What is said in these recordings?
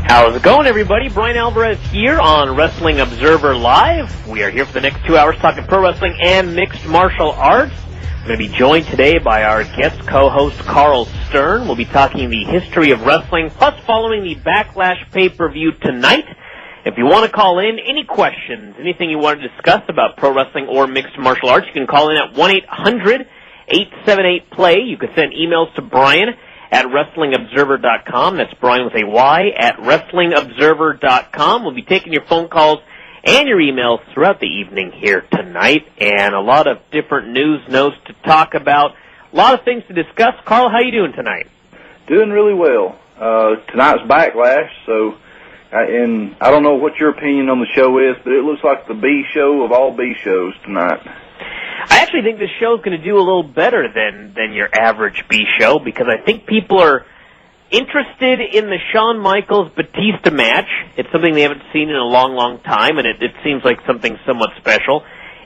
How's it going, everybody? Bryan Alvarez here on Wrestling Observer Live. We are here for the next 2 hours talking pro wrestling and mixed martial arts. We're going to be joined today by our guest co-host, Carl Stern. We'll be talking the history of wrestling, plus following the Backlash pay-per-view tonight. If you want to call in, any questions, anything you want to discuss about pro wrestling or mixed martial arts, you can call in at 1-800-878-PLAY. You can send emails to Bryan at WrestlingObserver.com. That's Bryan with a Y at WrestlingObserver.com. We'll be taking your phone calls and your emails throughout the evening here tonight, and a lot of different news, notes to talk about, a lot of things to discuss. Carl, how you doing tonight? Doing really well. Tonight's Backlash, so, and I don't know what your opinion on the show is, but it looks like the B show of all B shows tonight. I actually think this show is going to do a little better than your average B show, because I think people are interested in the Shawn Michaels-Batista match. It's something they haven't seen in a long, long time, and it seems like something somewhat special.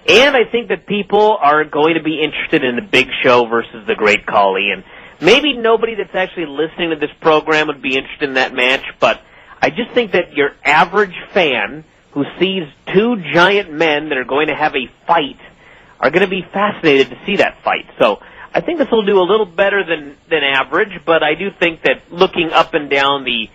And I think that people are going to be interested in the Big Show versus the Great Khali. And maybe nobody that's actually listening to this program would be interested in that match, but I just think that your average fan who sees two giant men that are going to have a fight are going to be fascinated to see that fight. So I think this will do a little better than average, but I do think that looking up and down the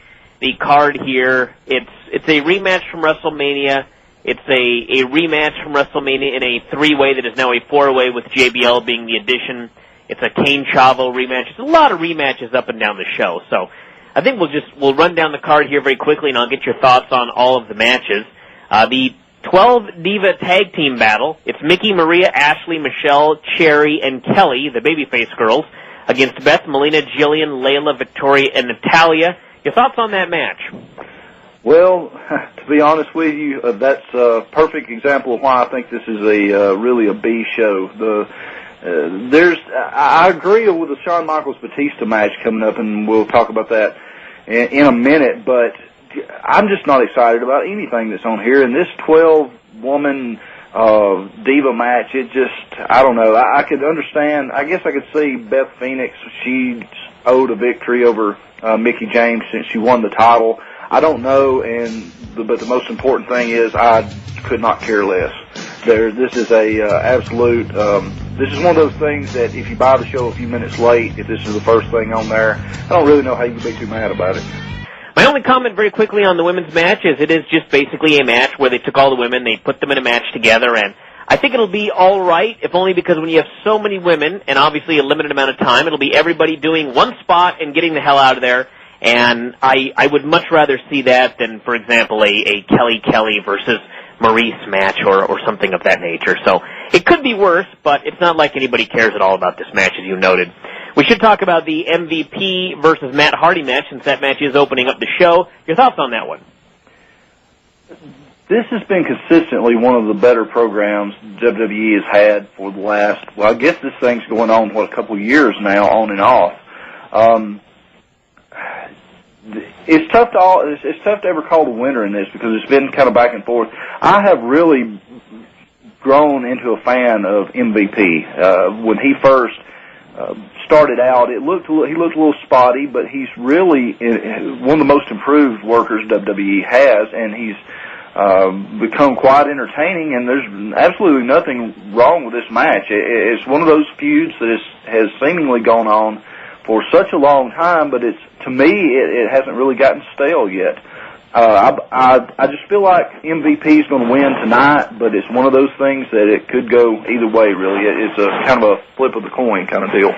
card here, it's a rematch from WrestleMania. It's a rematch from WrestleMania in a three-way that is now a four-way with JBL being the addition. It's a Kane Chavo rematch. It's a lot of rematches up and down the show. So I think we'll run down the card here very quickly, and I'll get your thoughts on all of the matches. The 12 Diva Tag Team Battle. It's Mickey, Maria, Ashley, Michelle, Cherry, and Kelly, the babyface girls, against Beth, Melina, Jillian, Layla, Victoria, and Natalia. Your thoughts on that match? Well, to be honest with you, that's a perfect example of why I think this is really a B show. I agree with the Shawn Michaels-Batista match coming up, and we'll talk about that in a minute, but I'm just not excited about anything that's on here. And this 12-woman diva match, I don't know. I could understand. I guess I could see Beth Phoenix. She owed a victory over Mickie James since she won the title. I don't know, but the most important thing is I could not care less. This is a absolute. This is one of those things that if you buy the show a few minutes late, if this is the first thing on there, I don't really know how you can be too mad about it. My only comment very quickly on the women's match is it is just basically a match where they took all the women, they put them in a match together, and I think it'll be all right, if only because when you have so many women, and obviously a limited amount of time, it'll be everybody doing one spot and getting the hell out of there, and I would much rather see that than, for example, a Kelly versus Maurice match or something of that nature. So it could be worse, but it's not like anybody cares at all about this match, as you noted. We should talk about the MVP versus Matt Hardy match, since that match is opening up the show. Your thoughts on that one? This has been consistently one of the better programs WWE has had for the last, well, I guess this thing's going on, a couple of years now, on and off. It's tough to ever call the winner in this because it's been kind of back and forth. I have really grown into a fan of MVP. When he first started out, he looked a little spotty, but he's really one of the most improved workers WWE has, and he's become quite entertaining, and there's absolutely nothing wrong with this match. It's one of those feuds that has seemingly gone on for such a long time, but to me, it hasn't really gotten stale yet. I just feel like MVP is going to win tonight, but it's one of those things that it could go either way, really. It's a kind of a flip of the coin kind of deal.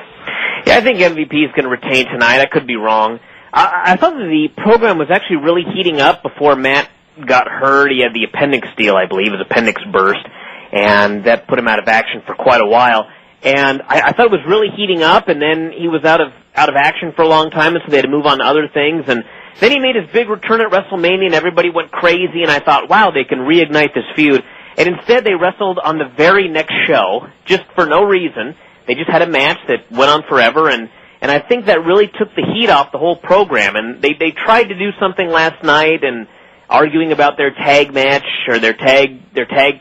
Yeah, I think MVP is going to retain tonight. I could be wrong. I thought that the program was actually really heating up before Matt got hurt. He had the appendix deal, I believe, his appendix burst, and that put him out of action for quite a while. And I thought it was really heating up, and then he was out of action for a long time, and so they had to move on to other things. And then he made his big return at WrestleMania, and everybody went crazy, and I thought, wow, they can reignite this feud. And instead, they wrestled on the very next show, just for no reason. They just had a match that went on forever, and I think that really took the heat off the whole program. And they tried to do something last night, and arguing about their tag match or their tag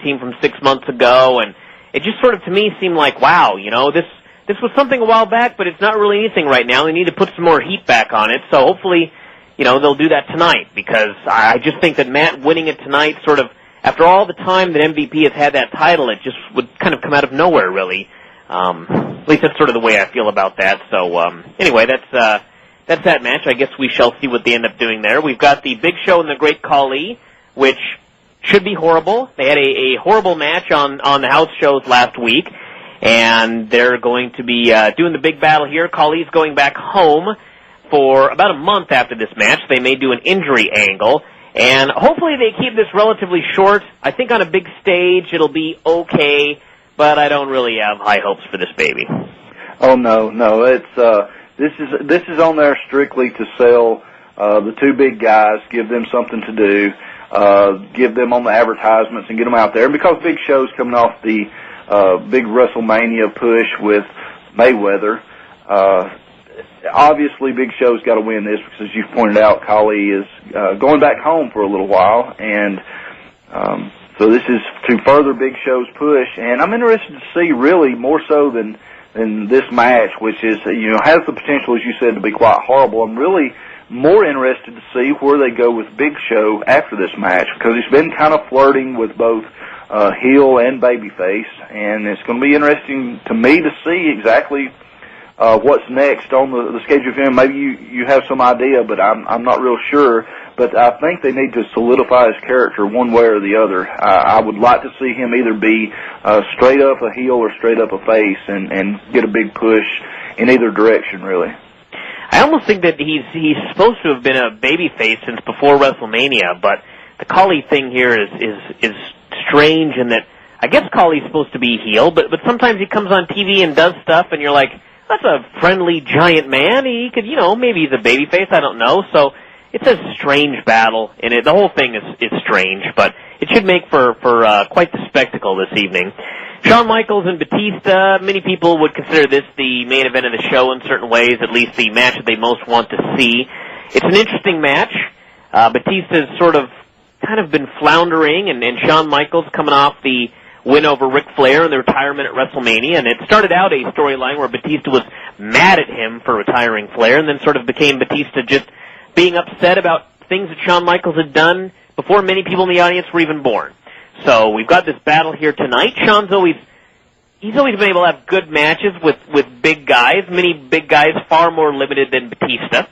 team from 6 months ago, and it just sort of, to me, seemed like, wow, this was something a while back, but it's not really anything right now. They need to put some more heat back on it. So hopefully they'll do that tonight, because I just think that Matt winning it tonight, sort of, after all the time that MVP has had that title, it just would kind of come out of nowhere, really. At least that's sort of the way I feel about that. So, anyway, that's that match. I guess we shall see what they end up doing there. We've got the Big Show and the Great Khali, which should be horrible. They had a horrible match on the house shows last week, and they're going to be doing the big battle here. Khali's going back home for about a month after this match. They may do an injury angle, and hopefully they keep this relatively short. I think on a big stage it'll be okay, but I don't really have high hopes for this baby. Oh no, it's this is on there strictly to sell the two big guys, give them something to do, give them on the advertisements and get them out there. And because Big Show's coming off the big WrestleMania push with Mayweather, obviously Big Show's got to win this, because as you've pointed out, Khali is going back home for a little while, and so this is to further Big Show's push. And I'm interested to see, really, more so than this match, which is, has the potential, as you said, to be quite horrible. I'm really more interested to see where they go with Big Show after this match, because he's been kind of flirting with both heel and babyface, and it's going to be interesting to me to see exactly what's next on the schedule for him. Maybe you have some idea, but I'm not real sure. But I think they need to solidify his character one way or the other. I would like to see him either be straight up a heel or straight up a face, and get a big push in either direction, really. I almost think that he's supposed to have been a babyface since before WrestleMania, but the Khali thing here is strange in that I guess Khali's supposed to be heel, but sometimes he comes on TV and does stuff, and you're like, that's a friendly giant man. He could, maybe he's a babyface. I don't know. So it's a strange battle, and the whole thing is strange, but it should make for quite the spectacle this evening. Shawn Michaels and Batista, many people would consider this the main event of the show in certain ways, at least the match that they most want to see. It's an interesting match. Batista's sort of kind of been floundering, and Shawn Michaels coming off the win over Ric Flair in the retirement at WrestleMania, and it started out a storyline where Batista was mad at him for retiring Flair, and then sort of became Batista just being upset about things that Shawn Michaels had done before many people in the audience were even born. So we've got this battle here tonight. Shawn's always been able to have good matches with big guys, many big guys far more limited than Batista.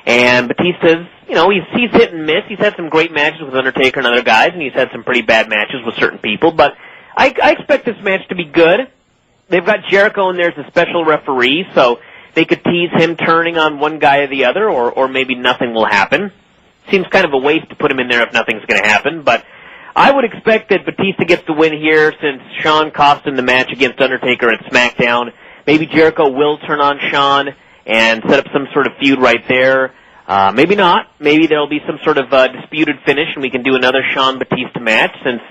And Batista's, he's hit and miss. He's had some great matches with Undertaker and other guys, and he's had some pretty bad matches with certain people, but I expect this match to be good. They've got Jericho in there as a special referee, so they could tease him turning on one guy or the other, or maybe nothing will happen. Seems kind of a waste to put him in there if nothing's going to happen, but I would expect that Batista gets the win here since Shawn cost him the match against Undertaker at SmackDown. Maybe Jericho will turn on Shawn and set up some sort of feud right there. Maybe not. Maybe there'll be some sort of disputed finish, and we can do another Shawn-Batista match since,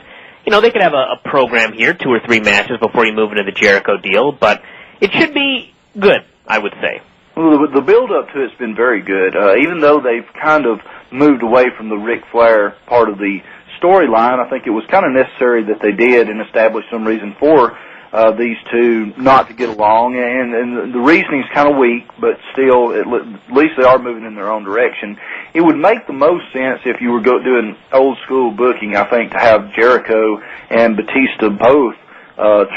they could have a program here, 2 or 3 matches before you move into the Jericho deal, but it should be good, I would say. Well, the build-up to it's been very good. Even though they've kind of moved away from the Ric Flair part of the storyline, I think it was kind of necessary that they did and establish some reason for these two not to get along, and the reasoning's kind of weak, but still, at least they are moving in their own direction. It would make the most sense if you were doing old-school booking, I think, to have Jericho and Batista both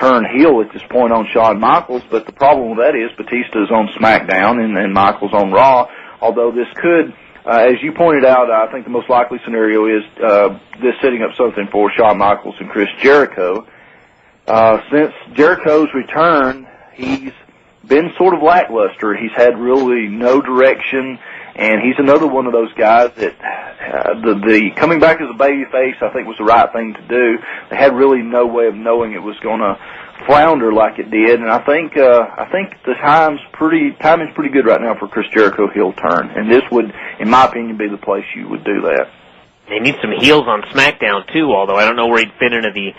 turn heel at this point on Shawn Michaels, but the problem with that is Batista's on SmackDown and Michaels on Raw, although this could, as you pointed out, I think the most likely scenario is this setting up something for Shawn Michaels and Chris Jericho. Since Jericho's return, he's been sort of lackluster. He's had really no direction, and he's another one of those guys that the coming back as a babyface, I think, was the right thing to do. They had really no way of knowing it was going to flounder like it did, and I think the timing's pretty good right now for Chris Jericho heel turn, and this would, in my opinion, be the place you would do that. They need some heels on SmackDown too, although I don't know where he'd fit into the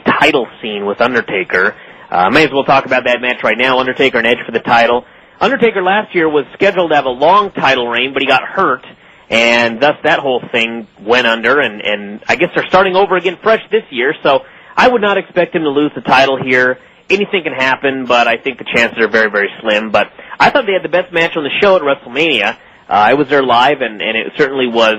title scene with Undertaker. May as well talk about that match right now. Undertaker and Edge for the title. Undertaker last year was scheduled to have a long title reign, but he got hurt, and thus that whole thing went under, and I guess they're starting over again fresh this year, so I would not expect him to lose the title here. Anything can happen, but I think the chances are very, very slim. But I thought they had the best match on the show at WrestleMania. I was there live, and it certainly was,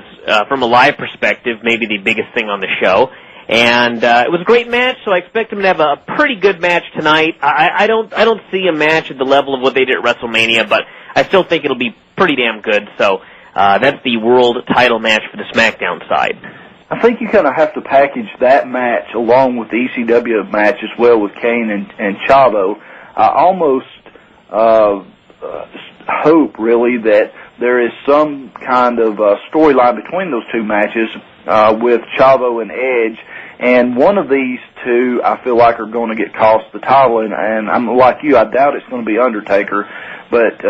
from a live perspective, maybe the biggest thing on the show. And it was a great match, so I expect them to have a pretty good match tonight. I don't see a match at the level of what they did at WrestleMania, but I still think it'll be pretty damn good. So that's the world title match for the SmackDown side. I think you kind of have to package that match along with the ECW match as well with Kane and Chavo. I almost hope, really, that there is some kind of storyline between those two matches with Chavo and Edge, and one of these two I feel like are going to get cost the title, and I'm like you, I doubt it's going to be Undertaker, but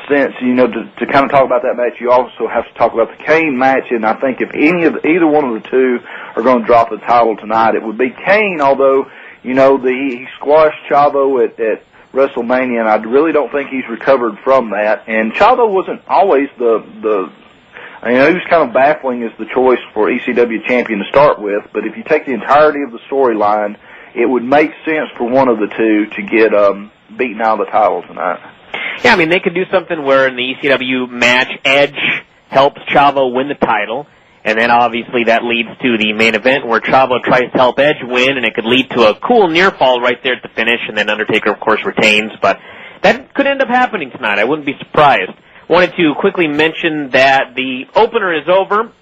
since, to kind of talk about that match, you also have to talk about the Kane match, and I think if either one of the two are going to drop the title tonight, it would be Kane, although, he squashed Chavo at WrestleMania, and I really don't think he's recovered from that. And Chavo wasn't always he was kind of baffling as the choice for ECW champion to start with, but if you take the entirety of the storyline, it would make sense for one of the two to get beaten out of the title tonight. Yeah, I mean, they could do something where in the ECW match, Edge helps Chavo win the title, and then obviously that leads to the main event where Chavo tries to help Edge win, and it could lead to a cool near fall right there at the finish, and then Undertaker, of course, retains. But that could end up happening tonight. I wouldn't be surprised. Wanted to quickly mention that the opener is over,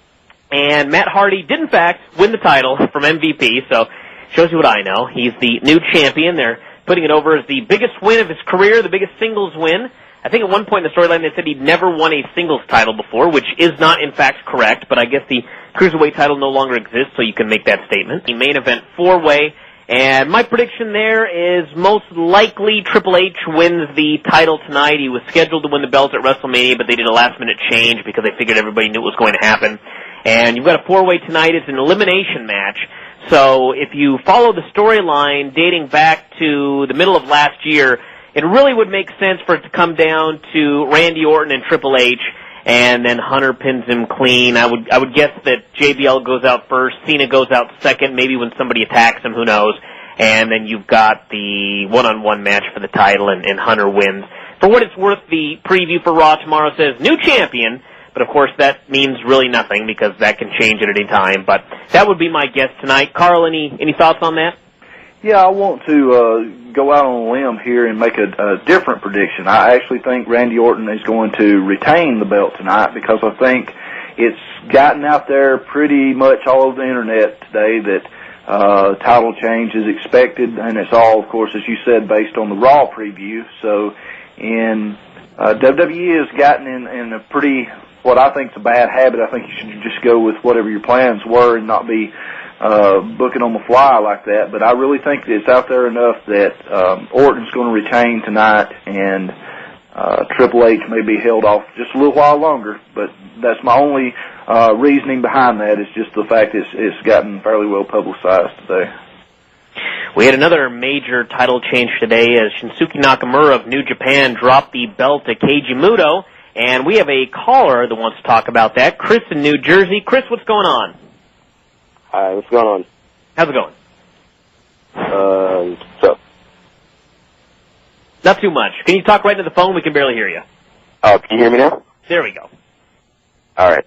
and Matt Hardy did, in fact, win the title from MVP, so shows you what I know. He's the new champion. They're putting it over as the biggest win of his career, the biggest singles win. I think at one point in the storyline they said he'd never won a singles title before, which is not in fact correct, but I guess the Cruiserweight title no longer exists, so you can make that statement. The main event 4-way, and my prediction there is most likely Triple H wins the title tonight. He was scheduled to win the belt at WrestleMania, but they did a last-minute change because they figured everybody knew it was going to happen. And you've got a 4-way tonight. It's an elimination match. So if you follow the storyline dating back to the middle of last year, it really would make sense for it to come down to Randy Orton and Triple H, and then Hunter pins him clean. I would guess that JBL goes out first, Cena goes out second, maybe when somebody attacks him, who knows. And then you've got the one-on-one match for the title, and Hunter wins. For what it's worth, the preview for Raw tomorrow says new champion, but of course that means really nothing because that can change at any time. But that would be my guess tonight. Carl, any thoughts on that? Yeah, I want to go out on a limb here and make a different prediction. I actually think Randy Orton is going to retain the belt tonight because I think it's gotten out there pretty much all over the internet today that title change is expected, and it's all, of course, as you said, based on the Raw preview. So WWE has gotten in a pretty, what I think is a bad habit. I think you should just go with whatever your plans were and not be booking on the fly like that, but I really think that it's out there enough that Orton's going to retain tonight, and Triple H may be held off just a little while longer, but that's my only reasoning behind that is just the fact it's gotten fairly well publicized today. We had another major title change today as Shinsuke Nakamura of New Japan dropped the belt to Keiji Muto, and we have a caller that wants to talk about that. Chris in New Jersey. Chris, what's going on? Hi, what's going on? How's it going? So. Not too much. Can you talk right into the phone? We can barely hear you. Oh, can you hear me now? There we go. All right.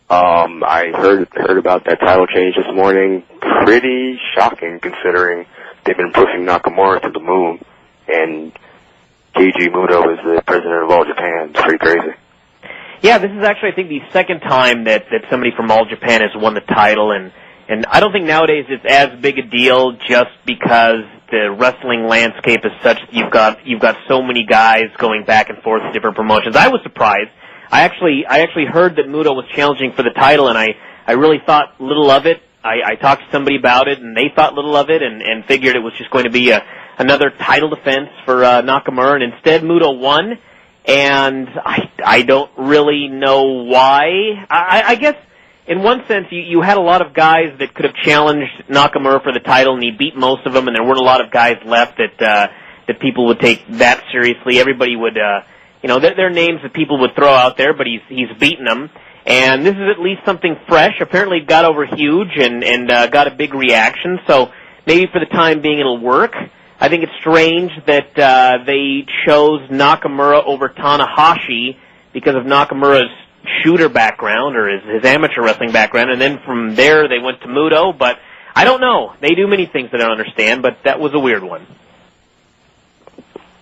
I heard about that title change this morning. Pretty shocking considering they've been pushing Nakamura to the moon, and Keiji Muto is the president of All Japan. It's pretty crazy. Yeah, this is actually, I think, the second time that somebody from All Japan has won the title, and I don't think nowadays it's as big a deal just because the wrestling landscape is such that you've got so many guys going back and forth in different promotions. I was surprised. I actually heard that Muto was challenging for the title, and I really thought little of it. I talked to somebody about it, and they thought little of it, and figured it was just going to be another title defense for Nakamura, and instead Muto won. And I don't really know why. I guess in one sense you had a lot of guys that could have challenged Nakamura for the title, and he beat most of them, and there weren't a lot of guys left that people would take that seriously. Everybody would, there are names that people would throw out there, but he's beaten them. And this is at least something fresh. Apparently it got over huge and got a big reaction, so maybe for the time being it'll work. I think it's strange that they chose Nakamura over Tanahashi because of Nakamura's shooter background or his amateur wrestling background, and then from there they went to Muto, but I don't know. They do many things that I don't understand, but that was a weird one.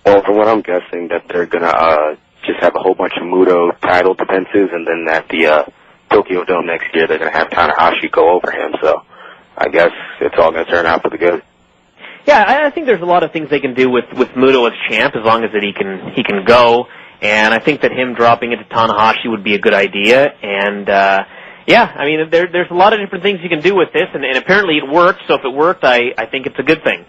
Well, from what I'm guessing, that they're going to just have a whole bunch of Muto title defenses, and then at the Tokyo Dome next year, they're going to have Tanahashi go over him, so I guess it's all going to turn out for the good. Yeah, I think there's a lot of things they can do with Muto as champ, as long as that he can go, and I think that him dropping into Tanahashi would be a good idea, and yeah, I mean, there's a lot of different things you can do with this, and apparently it worked, so if it worked, I think it's a good thing.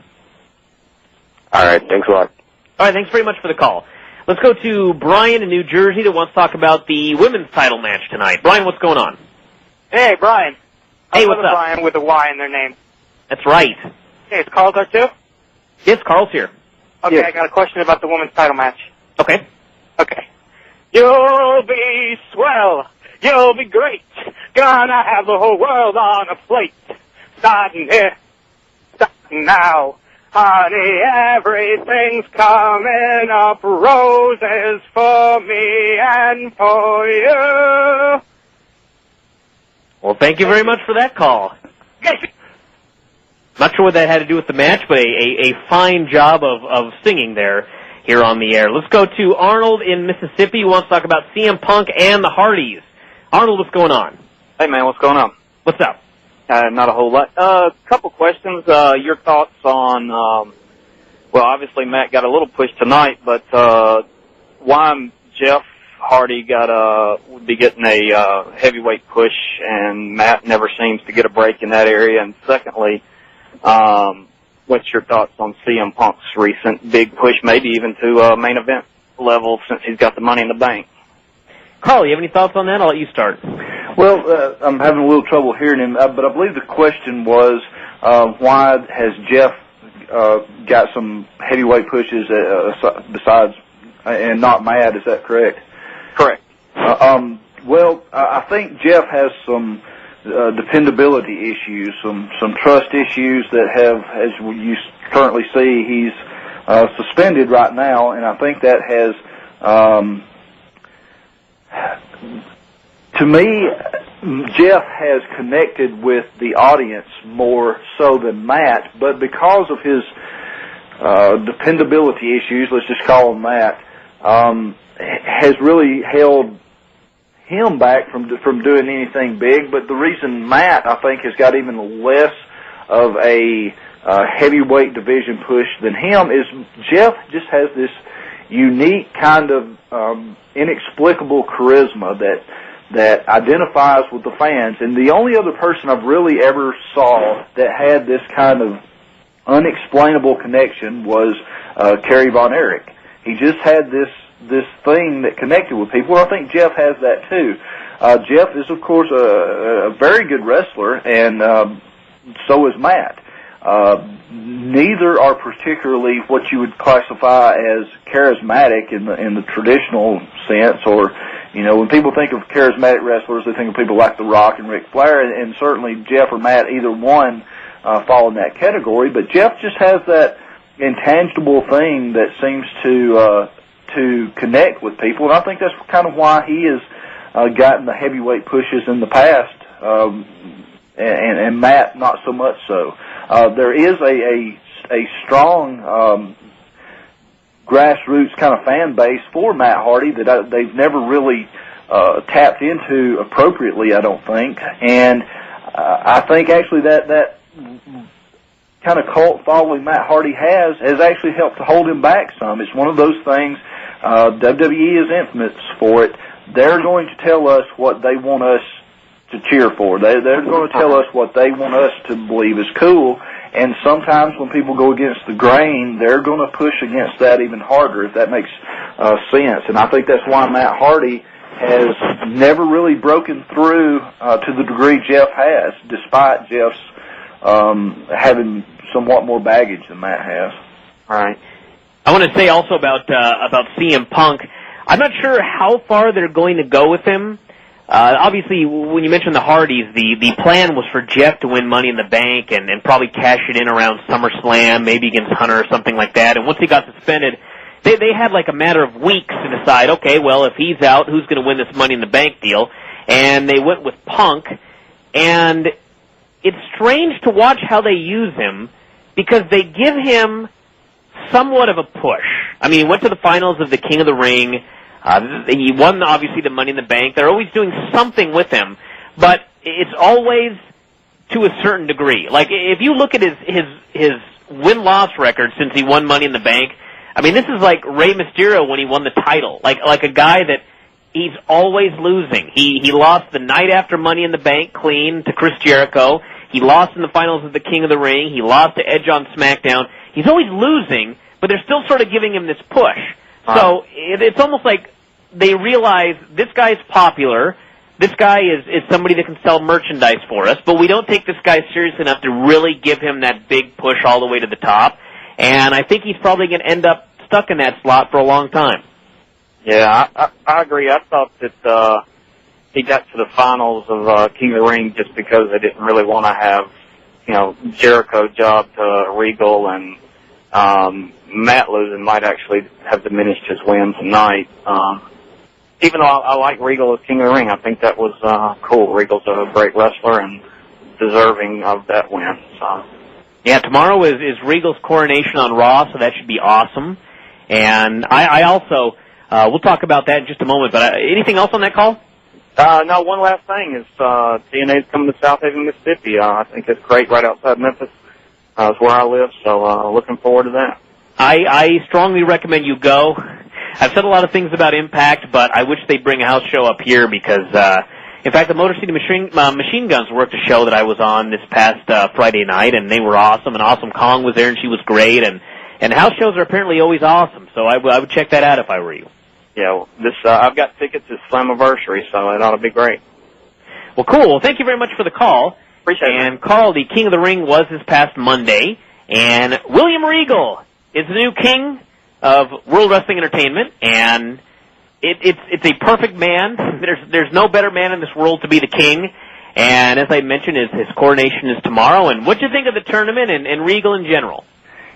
All right, thanks a lot. All right, thanks very much for the call. Let's go to Brian in New Jersey that wants to talk about the women's title match tonight. Brian, what's going on? Hey, Brian. Hey, what's up? Brian with a Y in their name. That's right. Hey, is Carl there too? Yes, Carl's here. Okay, Yes. I got a question about the women's title match. Okay. Okay. You'll be swell. You'll be great. Gonna have the whole world on a plate. Starting here. Starting now. Honey, everything's coming up roses for me and for you. Well, thank you very much for that call. Not sure what that had to do with the match, but a fine job of singing there here on the air. Let's go to Arnold in Mississippi who wants to talk about CM Punk and the Hardys. Arnold, what's going on? Hey, man, what's going on? What's up? Not a whole lot. Couple questions. Your thoughts on, well, obviously Matt got a little push tonight, but why Jeff Hardy would be getting a heavyweight push and Matt never seems to get a break in that area? And secondly, what's your thoughts on CM Punk's recent big push, maybe even to main event level since he's got the Money in the Bank? Carl, you have any thoughts on that? I'll let you start. Well, I'm having a little trouble hearing him, but I believe the question was, why has Jeff got some heavyweight pushes besides, and not Matt, is that correct? Correct. Well, I think Jeff has some dependability issues, some trust issues that have, as you currently see, he's suspended right now, and I think that has, to me, Jeff has connected with the audience more so than Matt, but because of his dependability issues, let's just call him that, has really held him back from doing anything big. But the reason Matt, I think, has got even less of a heavyweight division push than him is Jeff just has this unique kind of inexplicable charisma that identifies with the fans. And the only other person I've really ever saw that had this kind of unexplainable connection was Kerry Von Erich. He just had this thing that connected with people, and I think Jeff has that too. Jeff is, of course, a very good wrestler, and so is Matt. Neither are particularly what you would classify as charismatic in the traditional sense, or, you know, when people think of charismatic wrestlers, they think of people like The Rock and Ric Flair, and certainly Jeff or Matt, either one, fall in that category. But Jeff just has that intangible thing that seems to connect with people, and I think that's kind of why he has gotten the heavyweight pushes in the past, and Matt not so much so. There is a strong grassroots kind of fan base for Matt Hardy that they've never really tapped into appropriately, I don't think. And I think actually that kind of cult following Matt Hardy has actually helped to hold him back some. It's one of those things, WWE is infamous for it. They're going to tell us what they want us to cheer for. They're going to tell us what they want us to believe is cool, and sometimes when people go against the grain, they're going to push against that even harder, if that makes sense. And I think that's why Matt Hardy has never really broken through to the degree Jeff has, despite Jeff's having somewhat more baggage than Matt has. All right. I want to say also about CM Punk, I'm not sure how far they're going to go with him. Obviously, when you mentioned the Hardys, the plan was for Jeff to win Money in the Bank and probably cash it in around SummerSlam, maybe against Hunter or something like that. And once he got suspended, they had like a matter of weeks to decide, okay, well, if he's out, who's going to win this Money in the Bank deal? And they went with Punk. And it's strange to watch how they use him because they give him somewhat of a push. I mean, he went to the finals of the King of the Ring. He won, obviously, the Money in the Bank. They're always doing something with him, but it's always to a certain degree. Like, if you look at his win-loss record since he won Money in the Bank, I mean, this is like Rey Mysterio when he won the title. Like a guy that he's always losing. He lost the night after Money in the Bank clean to Chris Jericho. He lost in the finals of the King of the Ring. He lost to Edge on SmackDown. He's always losing, but they're still sort of giving him this push. So it's almost like they realize this guy's popular, this guy is somebody that can sell merchandise for us, but we don't take this guy seriously enough to really give him that big push all the way to the top. And I think he's probably going to end up stuck in that slot for a long time. Yeah, I agree. I thought that he got to the finals of King of the Ring just because they didn't really want to have, Jericho job to Regal, and Matt losing might actually have diminished his win tonight. Even though I like Regal as King of the Ring, I think that was cool. Regal's a great wrestler and deserving of that win. So. Yeah, tomorrow is Regal's coronation on Raw, so that should be awesome. And I also, we'll talk about that in just a moment, but anything else on that call? No, one last thing is TNA's coming to South Haven, Mississippi. I think it's great, right outside Memphis. It's where I live, so looking forward to that. I strongly recommend you go. I've said a lot of things about Impact, but I wish they'd bring a house show up here because, in fact, the Motor City Machine Guns worked a show that I was on this past Friday night, and they were awesome, and Awesome Kong was there, and she was great, and house shows are apparently always awesome, so I would check that out if I were you. Yeah, well, I've got tickets to Slammiversary, so it ought to be great. Well, cool. Well, thank you very much for the call. Appreciate it. And Carl, the King of the Ring was this past Monday, and William Regal is the new king of World Wrestling Entertainment, and it's a perfect man. There's no better man in this world to be the king. And as I mentioned, his coronation is tomorrow. And what do you think of the tournament and Regal in general?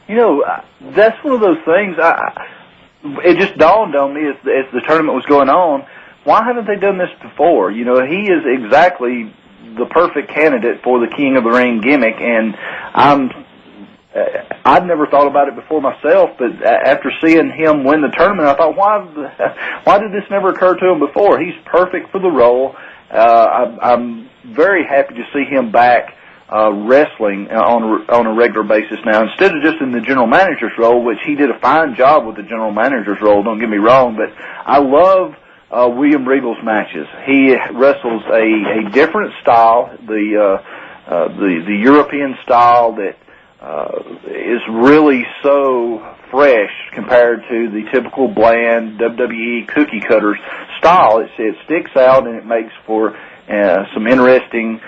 That's one of those things. It just dawned on me as the tournament was going on. Why haven't they done this before? He is exactly the perfect candidate for the King of the Ring gimmick, and I'd never thought about it before myself, but after seeing him win the tournament, I thought, why did this never occur to him before? He's perfect for the role. I'm very happy to see him back wrestling on a regular basis now, instead of just in the general manager's role, which he did a fine job with the general manager's role, don't get me wrong, but I love William Regal's matches. He wrestles a different style, the European style that is really so fresh compared to the typical bland WWE cookie cutter style. It sticks out, and it makes for some interesting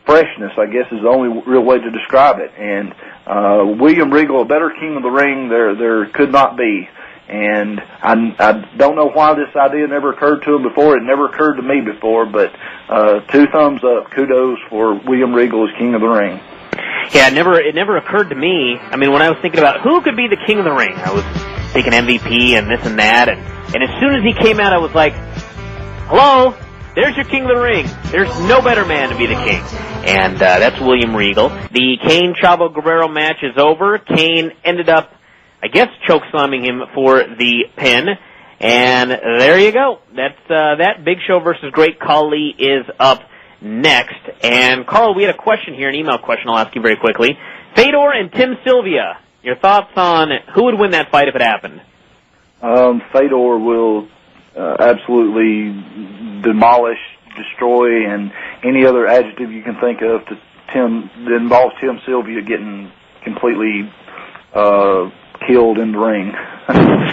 freshness, I guess, is the only real way to describe it. And William Regal, a better King of the Ring, there could not be. And I don't know why this idea never occurred to him before. It never occurred to me before, but 2 thumbs up. Kudos for William Regal as King of the Ring. Yeah, it never occurred to me. I mean, when I was thinking about who could be the King of the Ring, I was thinking MVP and this and that, and as soon as he came out, I was like, hello, there's your King of the Ring. There's no better man to be the king. And that's William Regal. The Kane Chavo Guerrero match is over. Kane ended up, I guess, chokeslamming him for the pin. And there you go. That's that. Big Show versus Great Khali is up next. And Carl, we had a question here, an email question I'll ask you very quickly. Fedor and Tim Sylvia, your thoughts on who would win that fight if it happened? Fedor will absolutely demolish, destroy, and any other adjective you can think of that involves Tim Sylvia getting completely killed in the ring.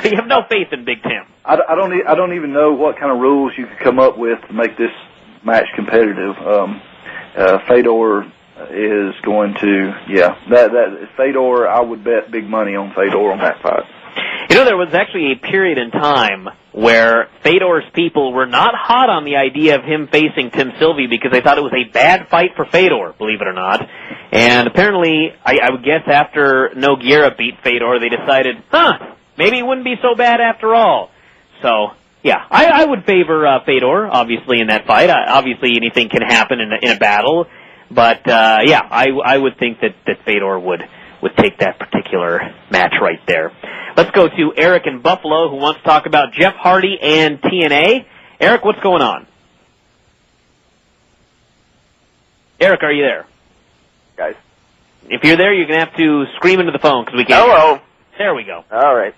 So you have no faith in Big Tim? I don't even know what kind of rules you could come up with to make this match competitive. Fedor is going to, that Fedor, I would bet big money on Fedor on that fight. You know, there was actually a period in time where Fedor's people were not hot on the idea of him facing Tim Sylvie because they thought it was a bad fight for Fedor, believe it or not. And apparently, I would guess after Nogueira beat Fedor, they decided, maybe it wouldn't be so bad after all. So, yeah, I would favor Fedor, obviously, in that fight. Obviously, anything can happen in a battle. But, yeah, I would think that Fedor would take that particular match right there. Let's go to Eric in Buffalo, who wants to talk about Jeff Hardy and TNA. Eric, what's going on? Eric, are you there? Guys. If you're there, you're going to have to scream into the phone because we can't Hello. hear you. There we go. All right.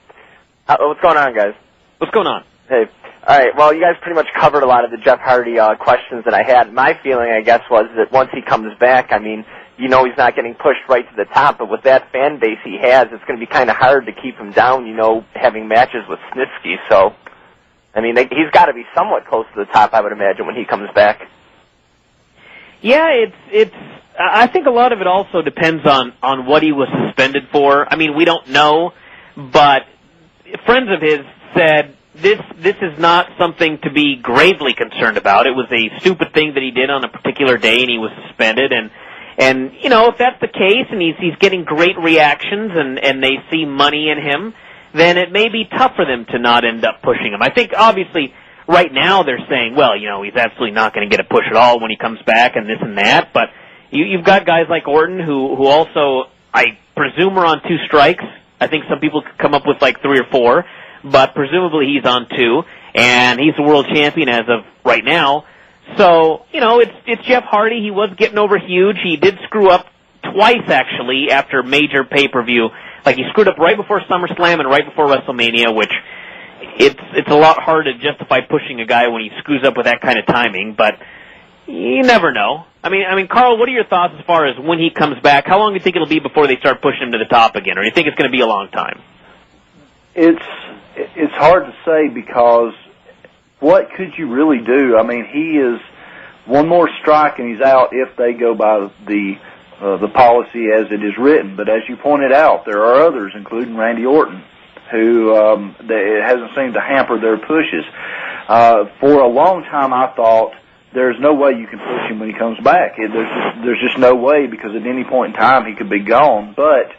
What's going on, guys? What's going on? Hey. All right. Well, you guys pretty much covered a lot of the Jeff Hardy questions that I had. My feeling, I guess, was that once he comes back, I mean, you know he's not getting pushed right to the top, but with that fan base he has, it's going to be kind of hard to keep him down, you know, having matches with Snitsky. So, I mean, he's got to be somewhat close to the top, I would imagine, when he comes back. Yeah, I think a lot of it also depends on what he was suspended for. I mean, we don't know, but friends of his said this is not something to be gravely concerned about. It was a stupid thing that he did on a particular day, and he was suspended, and you know, if that's the case and he's getting great reactions and they see money in him, then it may be tough for them to not end up pushing him. I think obviously right now they're saying, well, you know, he's absolutely not going to get a push at all when he comes back and this and that, but you've got guys like Orton who also, I presume, are on 2 strikes. I think some people could come up with like 3 or 4, but presumably he's on 2, and he's the world champion as of right now. So, you know, it's Jeff Hardy. He was getting over huge. He did screw up twice, actually, after major pay-per-view. Like, he screwed up right before SummerSlam and right before WrestleMania, which it's a lot hard to justify pushing a guy when he screws up with that kind of timing, but you never know. I mean, Carl, what are your thoughts as far as when he comes back? How long do you think it'll be before they start pushing him to the top again, or do you think it's going to be a long time? It's hard to say because what could you really do? I mean, he is one more strike and he's out if they go by the policy as it is written. But as you pointed out, there are others, including Randy Orton, who it hasn't seemed to hamper their pushes. For a long time, I thought there's no way you can push him when he comes back. There's just no way, because at any point in time he could be gone. But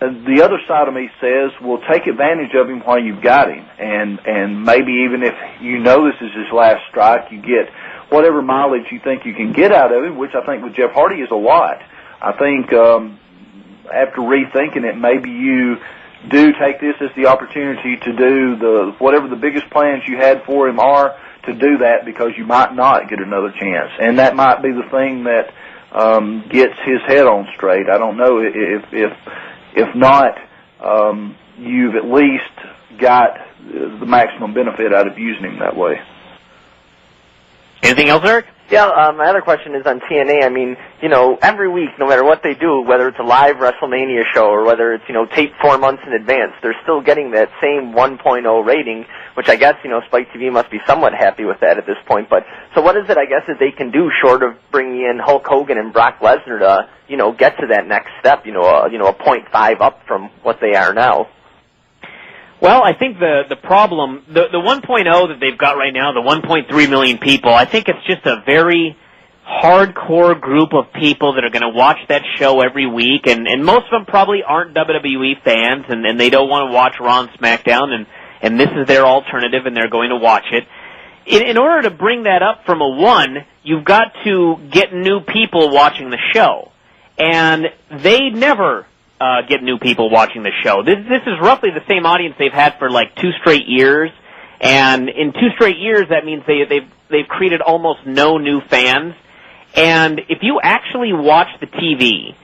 the other side of me says, well, take advantage of him while you've got him, and maybe even if you know this is his last strike, you get whatever mileage you think you can get out of him, which I think with Jeff Hardy is a lot. I think after rethinking it, maybe you do take this as the opportunity to do whatever the biggest plans you had for him are, to do that, because you might not get another chance, and that might be the thing that gets his head on straight. I don't know if not, you've at least got the maximum benefit out of using him that way. Anything else, Eric? Yeah, my other question is on TNA. I mean, you know, every week, no matter what they do, whether it's a live WrestleMania show or whether it's, you know, taped 4 months in advance, they're still getting that same 1.0 rating, which I guess, you know, Spike TV must be somewhat happy with that at this point. But so what is it, I guess, that they can do short of bringing in Hulk Hogan and Brock Lesnar to, you know, get to that next step, a 0.5 up from what they are now? Well, I think the problem, the 1.0 that they've got right now, the 1.3 million people, I think it's just a very hardcore group of people that are going to watch that show every week, and most of them probably aren't WWE fans, and they don't want to watch Raw and SmackDown, and this is their alternative, and they're going to watch it. In order to bring that up from a 1, you've got to get new people watching the show, and they never get new people watching the show. This is roughly the same audience they've had for like 2 straight years, and in 2 straight years that means they've created almost no new fans. And if you actually watch the TV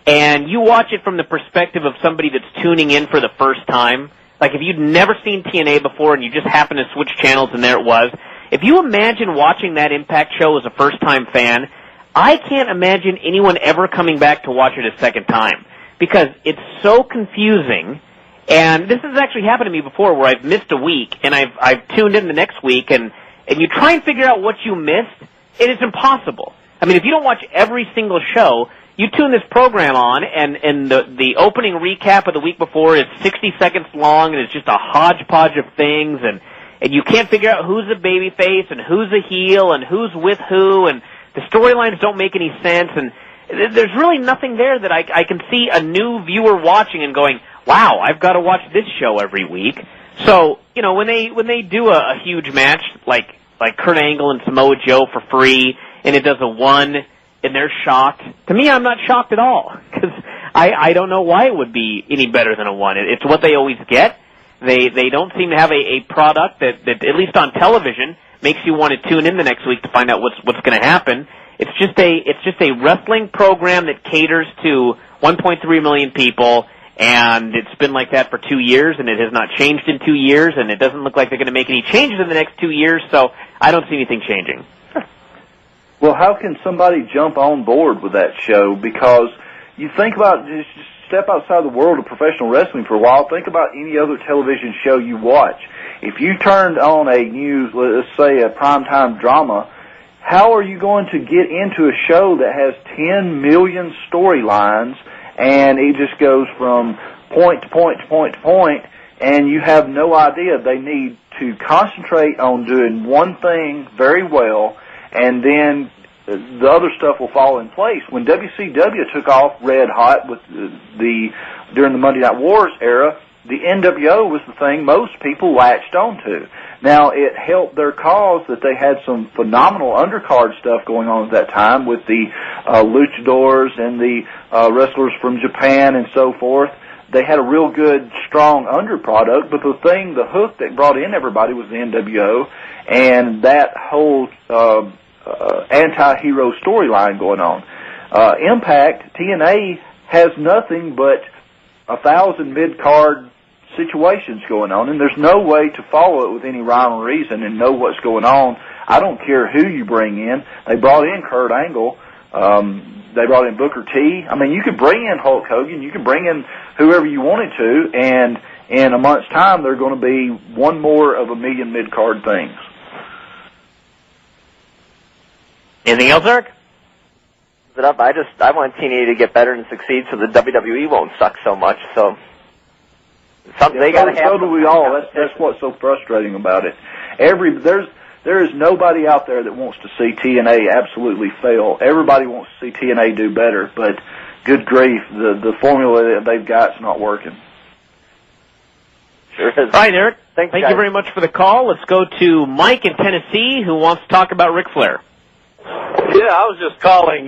and you watch it from the perspective of somebody that's tuning in for the first time, like if you'd never seen TNA before and you just happened to switch channels and there it was, if you imagine watching that Impact show as a first-time fan, I can't imagine anyone ever coming back to watch it a second time, because it's so confusing. And this has actually happened to me before, where I've missed a week and I've tuned in the next week, and you try and figure out what you missed. It is impossible. I mean, if you don't watch every single show, you tune this program on, and the opening recap of the week before is 60 seconds long, and it's just a hodgepodge of things, and you can't figure out who's a babyface and who's a heel and who's with who, and the storylines don't make any sense, and there's really nothing there that I can see a new viewer watching and going, wow, I've got to watch this show every week. So, when they do a huge match like Kurt Angle and Samoa Joe for free, and it does a 1, and they're shocked, to me, I'm not shocked at all, because I don't know why it would be any better than a 1. It's what they always get. They don't seem to have a product that at least on television makes you want to tune in the next week to find out what's going to happen. It's just a wrestling program that caters to 1.3 million people, and it's been like that for 2 years, and it has not changed in 2 years, and it doesn't look like they're going to make any changes in the next 2 years, so I don't see anything changing. Well, how can somebody jump on board with that show? Because you think about, just step outside the world of professional wrestling for a while, think about any other television show you watch. If you turned on a new, let's say a primetime drama, how are you going to get into a show that has 10 million storylines, and it just goes from point to point to point to point, and you have no idea? They need to concentrate on doing one thing very well, and then the other stuff will fall in place. When WCW took off red hot with during the Monday Night Wars era, the NWO was the thing most people latched onto. Now, it helped their cause that they had some phenomenal undercard stuff going on at that time with the luchadors and the wrestlers from Japan and so forth. They had a real good, strong underproduct, but the hook that brought in everybody was the NWO, and that whole anti-hero storyline going on. Impact, TNA, has nothing but 1,000 mid-card situations going on, and there's no way to follow it with any rhyme or reason and know what's going on. I don't care who you bring in. They brought in Kurt Angle. They brought in Booker T. I mean, you could bring in Hulk Hogan. You could bring in whoever you wanted to, and in a month's time, they're going to be one more of a million mid-card things. Anything else, Eric? I want TNA to get better and succeed so the WWE won't suck so much. So they got to have. So do we all. That's what's so frustrating about it. There is nobody out there that wants to see TNA absolutely fail. Everybody wants to see TNA do better, but good grief, the formula that they've got is not working. Sure is. All right, Eric. Thank you very much for the call. Let's go to Mike in Tennessee, who wants to talk about Ric Flair. Yeah, I was just calling,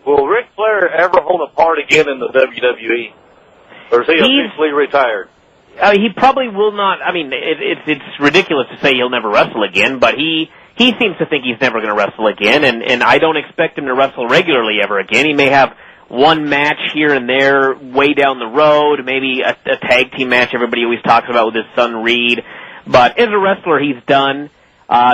will Ric Flair ever hold a part again in the WWE? Or is he officially retired? He probably will not. I mean, it's ridiculous to say he'll never wrestle again, but he seems to think he's never going to wrestle again, and I don't expect him to wrestle regularly ever again. He may have one match here and there way down the road, maybe a tag team match everybody always talks about with his son Reed, but as a wrestler, he's done.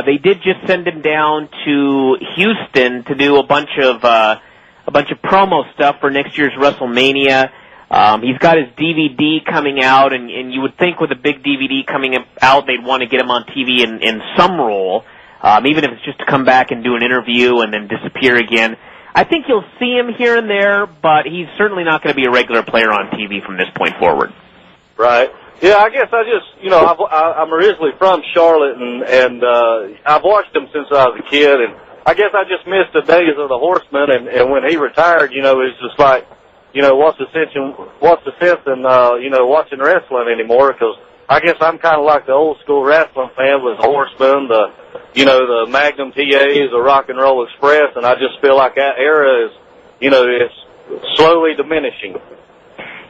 They did just send him down to Houston to do a bunch of promo stuff for next year's WrestleMania. He's got his DVD coming out, and you would think with a big DVD coming out, they'd want to get him on TV in some role, even if it's just to come back and do an interview and then disappear again. I think you'll see him here and there, but he's certainly not going to be a regular player on TV from this point forward. Right. Yeah, I guess I'm originally from Charlotte, and I've watched him since I was a kid, and I guess I just missed the days of the Horseman, and when he retired, it's just like, what's the sense in watching wrestling anymore? Because I guess I'm kind of like the old school wrestling fan with Horseman, the Magnum TAs, the Rock and Roll Express, and I just feel like that era is, it's slowly diminishing.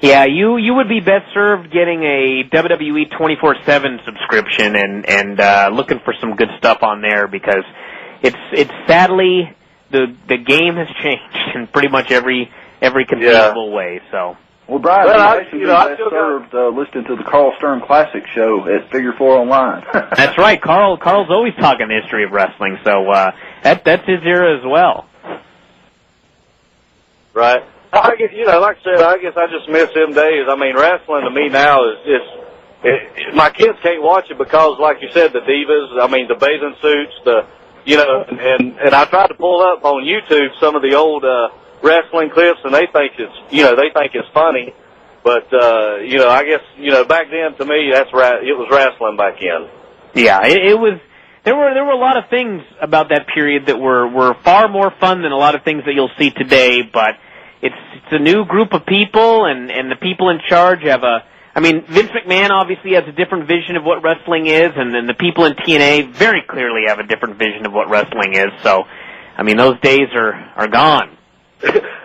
Yeah, you would be best served getting a WWE 24/7 subscription and looking for some good stuff on there, because it's sadly the game has changed in pretty much every conceivable way. So. Well, Brian, you best served listening to the Carl Stern Classic show at Figure 4 Online. That's right. Carl's always talking the history of wrestling, so that's his era as well. Right. I guess, like I said, I guess I just miss them days. I mean, wrestling to me now is my kids can't watch it because, like you said, the divas, I mean, the bathing suits, and I tried to pull up on YouTube some of the old wrestling clips, and they think it's funny. But I guess back then to me it was wrestling back then. Yeah, it was. There were a lot of things about that period that were far more fun than a lot of things that you'll see today. But it's a new group of people, and the people in charge have Vince McMahon obviously has a different vision of what wrestling is, and then the people in TNA very clearly have a different vision of what wrestling is. So, those days are gone.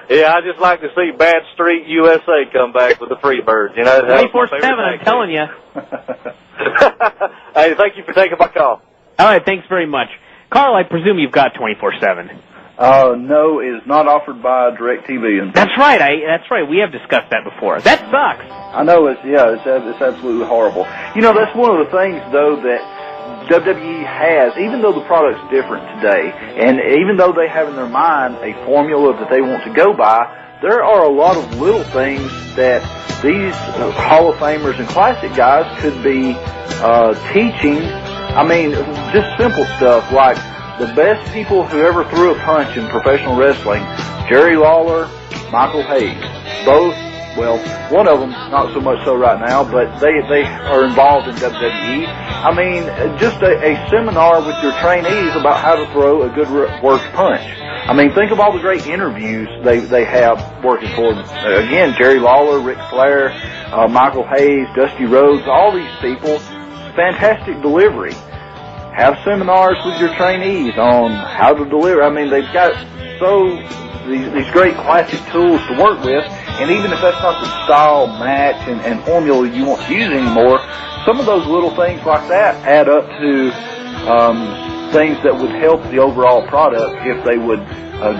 Yeah, I just like to see Bad Street USA come back with the Freebirds. 24/7, I'm telling you. Hey, thank you for taking my call. All right, thanks very much. Carl, I presume you've got 24/7. No, it is not offered by DirecTV. That's right. That's right. We have discussed that before. That sucks. I know. It's absolutely horrible. That's one of the things, though, that WWE has, even though the product's different today, and even though they have in their mind a formula that they want to go by, there are a lot of little things that these Hall of Famers and classic guys could be teaching. Just simple stuff like the best people who ever threw a punch in professional wrestling, Jerry Lawler, Michael Hayes, both. Well, one of them, not so much so right now, but they are involved in WWE. Just a seminar with your trainees about how to throw a good worked punch. Think of all the great interviews they have working for them. Again, Jerry Lawler, Ric Flair, Michael Hayes, Dusty Rhodes, all these people, fantastic delivery. Have seminars with your trainees on how to deliver. They've got these great classic tools to work with, and even if that's not the style, match, and formula you want to use anymore, some of those little things like that add up to things that would help the overall product if they would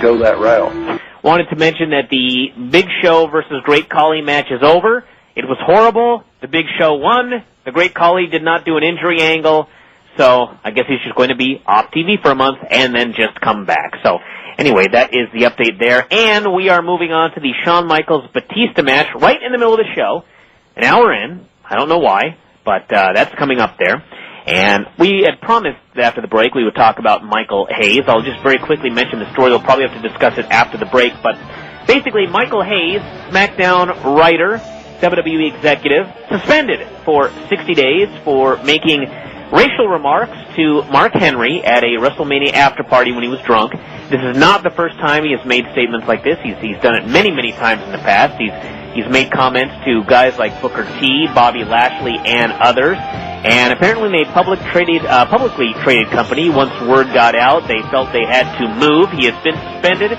go that route. Wanted to mention that the Big Show versus Great Khali match is over. It was horrible. The Big Show won. The Great Khali did not do an injury angle, so I guess he's just going to be off TV for a month and then just come back. So anyway, that is the update there. And we are moving on to the Shawn Michaels-Batista match right in the middle of the show. An hour in. I don't know why, but that's coming up there. And we had promised that after the break we would talk about Michael Hayes. I'll just very quickly mention the story. We'll probably have to discuss it after the break. But basically, Michael Hayes, SmackDown writer, WWE executive, suspended for 60 days for making racial remarks to Mark Henry at a WrestleMania after party when he was drunk. This is not the first time he has made statements like this. He's done it many, many times in the past. He's made comments to guys like Booker T, Bobby Lashley, and others. And apparently in a publicly traded company, once word got out, they felt they had to move. He has been suspended.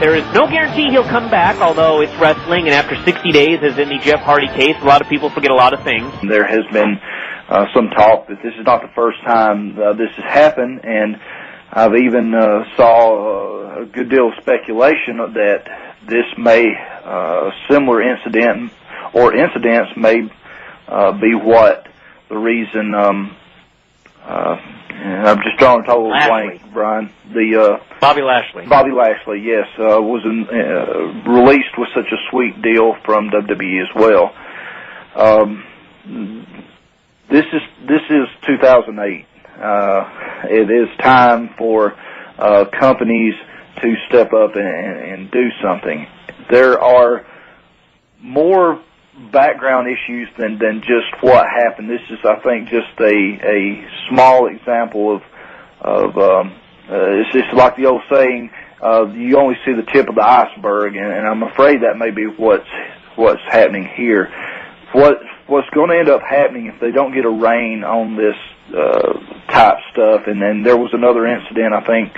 There is no guarantee he'll come back, although it's wrestling, and after 60 days, as in the Jeff Hardy case, a lot of people forget a lot of things. There has been some talk that this is not the first time this has happened, and I've even saw a good deal of speculation that this may, similar incident or incidents may be what the reason, I'm just drawing a total blank, Brian. Bobby Lashley. Bobby Lashley, yes, was released with such a sweet deal from WWE as well. This is 2008. It is time for companies to step up and do something. There are more background issues than just what happened. This is, I think, just a small example of it's just like the old saying, you only see the tip of the iceberg, and I'm afraid that may be what's happening here. What's going to end up happening if they don't get a rein on this type stuff, and then there was another incident, I think,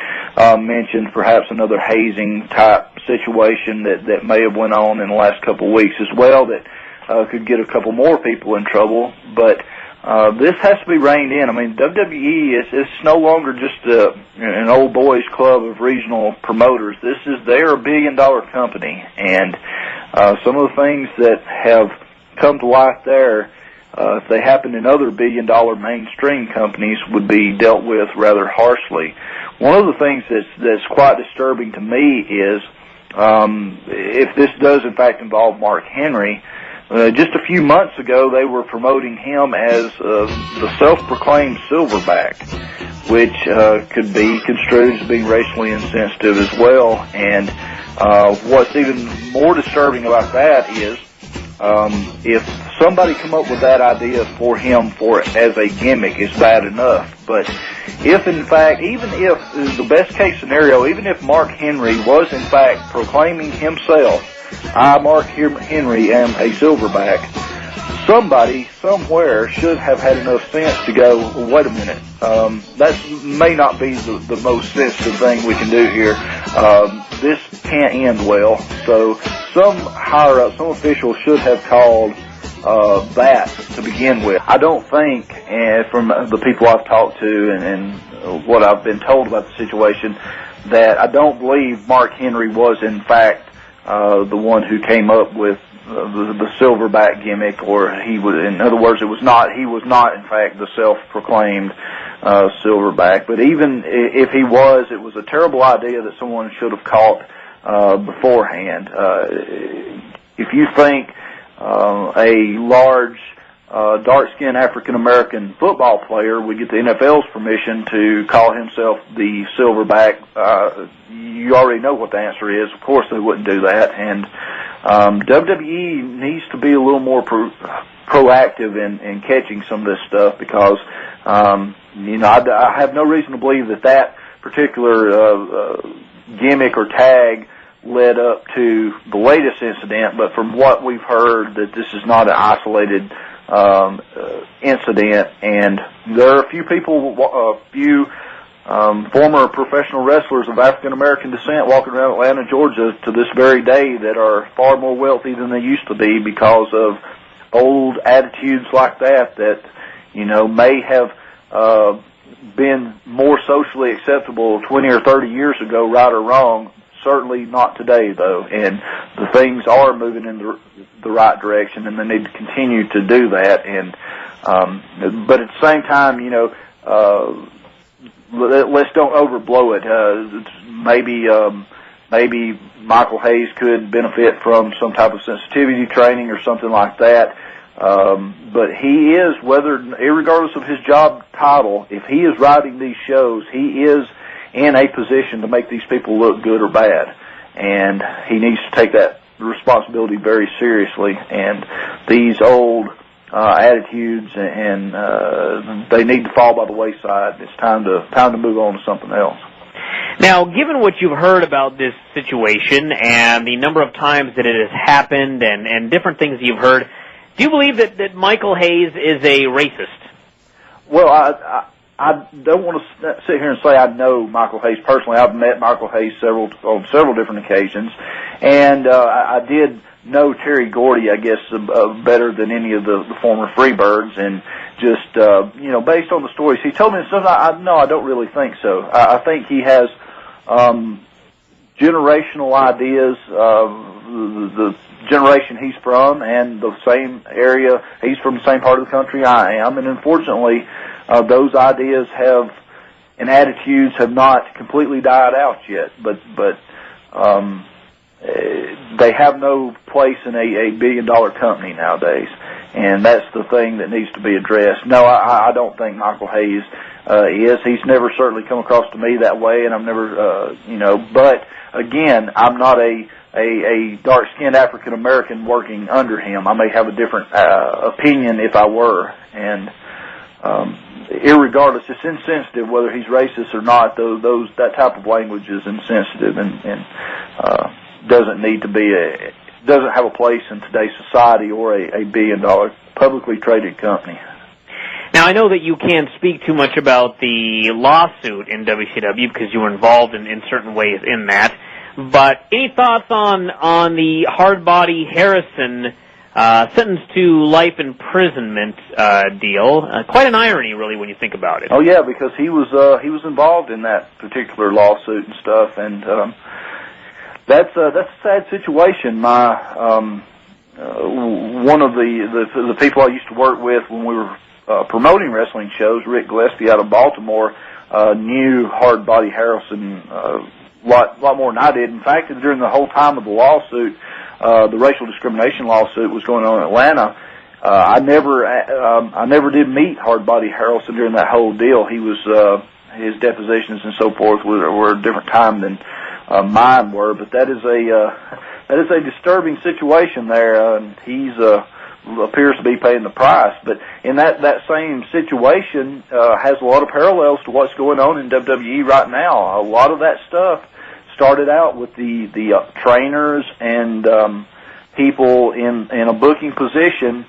mentioned, perhaps another hazing type situation that may have went on in the last couple of weeks as well that could get a couple more people in trouble, but this has to be reined in. WWE is no longer just an old boys club of regional promoters. They're a $1 billion company, and some of the things that have come to light there, if they happen in other $1 billion mainstream companies, would be dealt with rather harshly. One of the things that's quite disturbing to me is if this does in fact involve Mark Henry. Just a few months ago, they were promoting him as the self-proclaimed silverback, which could be construed as being racially insensitive as well. And What's even more disturbing about that is if somebody come up with that idea for him as a gimmick, it's bad enough. But if in fact, even if the best case scenario, even if Mark Henry was in fact proclaiming himself, I, Mark Henry, am a silverback, somebody somewhere should have had enough sense to go, well, wait a minute, that may not be the most sensitive thing we can do here. This can't end well. So some higher up, some official should have called that to begin with. I don't think, from the people I've talked to and what I've been told about the situation, that I don't believe Mark Henry was in fact the one who came up with the silverback gimmick, or he was. In other words, he was not in fact the self-proclaimed silverback. But even if he was, it was a terrible idea that someone should have caught beforehand. If you think a large dark-skinned African-American football player would get the NFL's permission to call himself the silverback, you already know what the answer is. Of course they wouldn't do that. And WWE needs to be a little more proactive in catching some of this stuff, because I have no reason to believe that particular gimmick or tag led up to the latest incident, but from what we've heard, that this is not an isolated incident, and there are a few former professional wrestlers of African American descent walking around Atlanta, Georgia to this very day that are far more wealthy than they used to be because of old attitudes like that may have been more socially acceptable 20 or 30 years ago, right or wrong. Certainly not today, though, and the things are moving in the right direction, and they need to continue to do that. And but at the same time, let's don't overblow it. Maybe Michael Hayes could benefit from some type of sensitivity training or something like that. But he is, irregardless of his job title, if he is writing these shows, he is in a position to make these people look good or bad, and he needs to take that responsibility very seriously. And these old attitudes and they need to fall by the wayside. It's time to move on to something else. Now, given what you've heard about this situation and the number of times that it has happened and different things you've heard, do you believe that Michael Hayes is a racist? Well, I don't want to sit here and say I know Michael Hayes personally. I've met Michael Hayes on several different occasions, and I did know Terry Gordy, I guess, better than any of the former Freebirds, and just based on the stories he told me and stuff, I don't really think so. I think he has generational ideas. The generation he's from and the same area, he's from the same part of the country I am, and unfortunately those ideas and attitudes have not completely died out yet, but they have no place in a billion-dollar company nowadays, and that's the thing that needs to be addressed. No, I don't think Michael Hayes is. He's never certainly come across to me that way, and I've never, but again, I'm not a dark-skinned African-American working under him. I may have a different opinion if I were, and irregardless, it's insensitive whether he's racist or not. That type of language is insensitive and doesn't have a place in today's society or a billion-dollar publicly traded company. Now, I know that you can't speak too much about the lawsuit in WCW because you were involved in certain ways in that. But any thoughts on the hard-body Harrison sentenced to life imprisonment deal? Quite an irony, really, when you think about it. Oh yeah, because he was involved in that particular lawsuit and stuff, and that's a sad situation. One of the people I used to work with when we were promoting wrestling shows, Rick Gillespie out of Baltimore, knew hard-body Harrison a lot more than I did. In fact, during the whole time of the lawsuit, the racial discrimination lawsuit was going on in Atlanta, I never did meet hard-body Harrison during that whole deal. He was his depositions and so forth were a different time than mind were. But that is a disturbing situation there, and he's appears to be paying the price. But in that same situation has a lot of parallels to what's going on in WWE right now. A lot of that stuff started out with the trainers and people in a booking position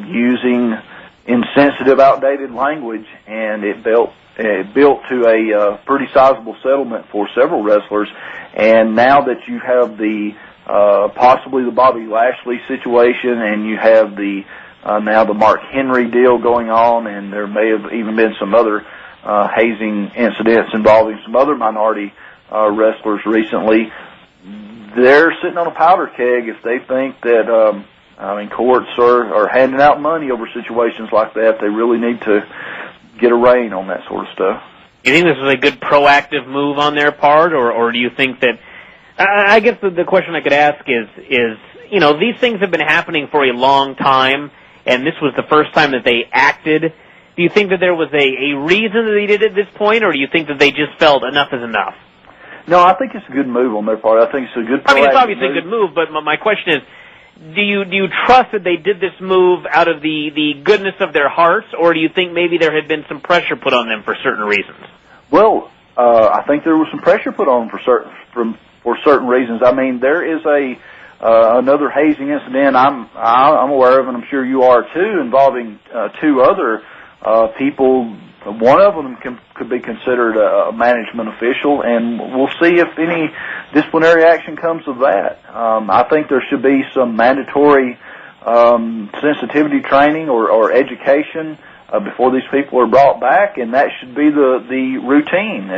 using insensitive, outdated language, and it built to a pretty sizable settlement for several wrestlers. And now that you have the possibly the Bobby Lashley situation, and you have the now the Mark Henry deal going on, and there may have even been some other hazing incidents involving some other minority wrestlers recently, they're sitting on a powder keg if they think that courts are handing out money over situations like that. They really need to get a rein on that sort of stuff. You think this is a good proactive move on their part, or do you think that? I guess the question I could ask is these things have been happening for a long time, and this was the first time that they acted. Do you think that there was a reason that they did it at this point, or do you think that they just felt enough is enough? No, I think it's a good move on their part. I think it's a good. I mean, it's obviously a good move, but my question is, do you trust that they did this move out of the goodness of their hearts, or do you think maybe there had been some pressure put on them for certain reasons? Well, I think there was some pressure put on them for certain reasons. I mean, there is another hazing incident I'm aware of, and I'm sure you are too, involving two other people. One of them could be considered a management official, and we'll see if any disciplinary action comes of that. I think there should be some mandatory sensitivity training or education before these people are brought back, and that should be the routine.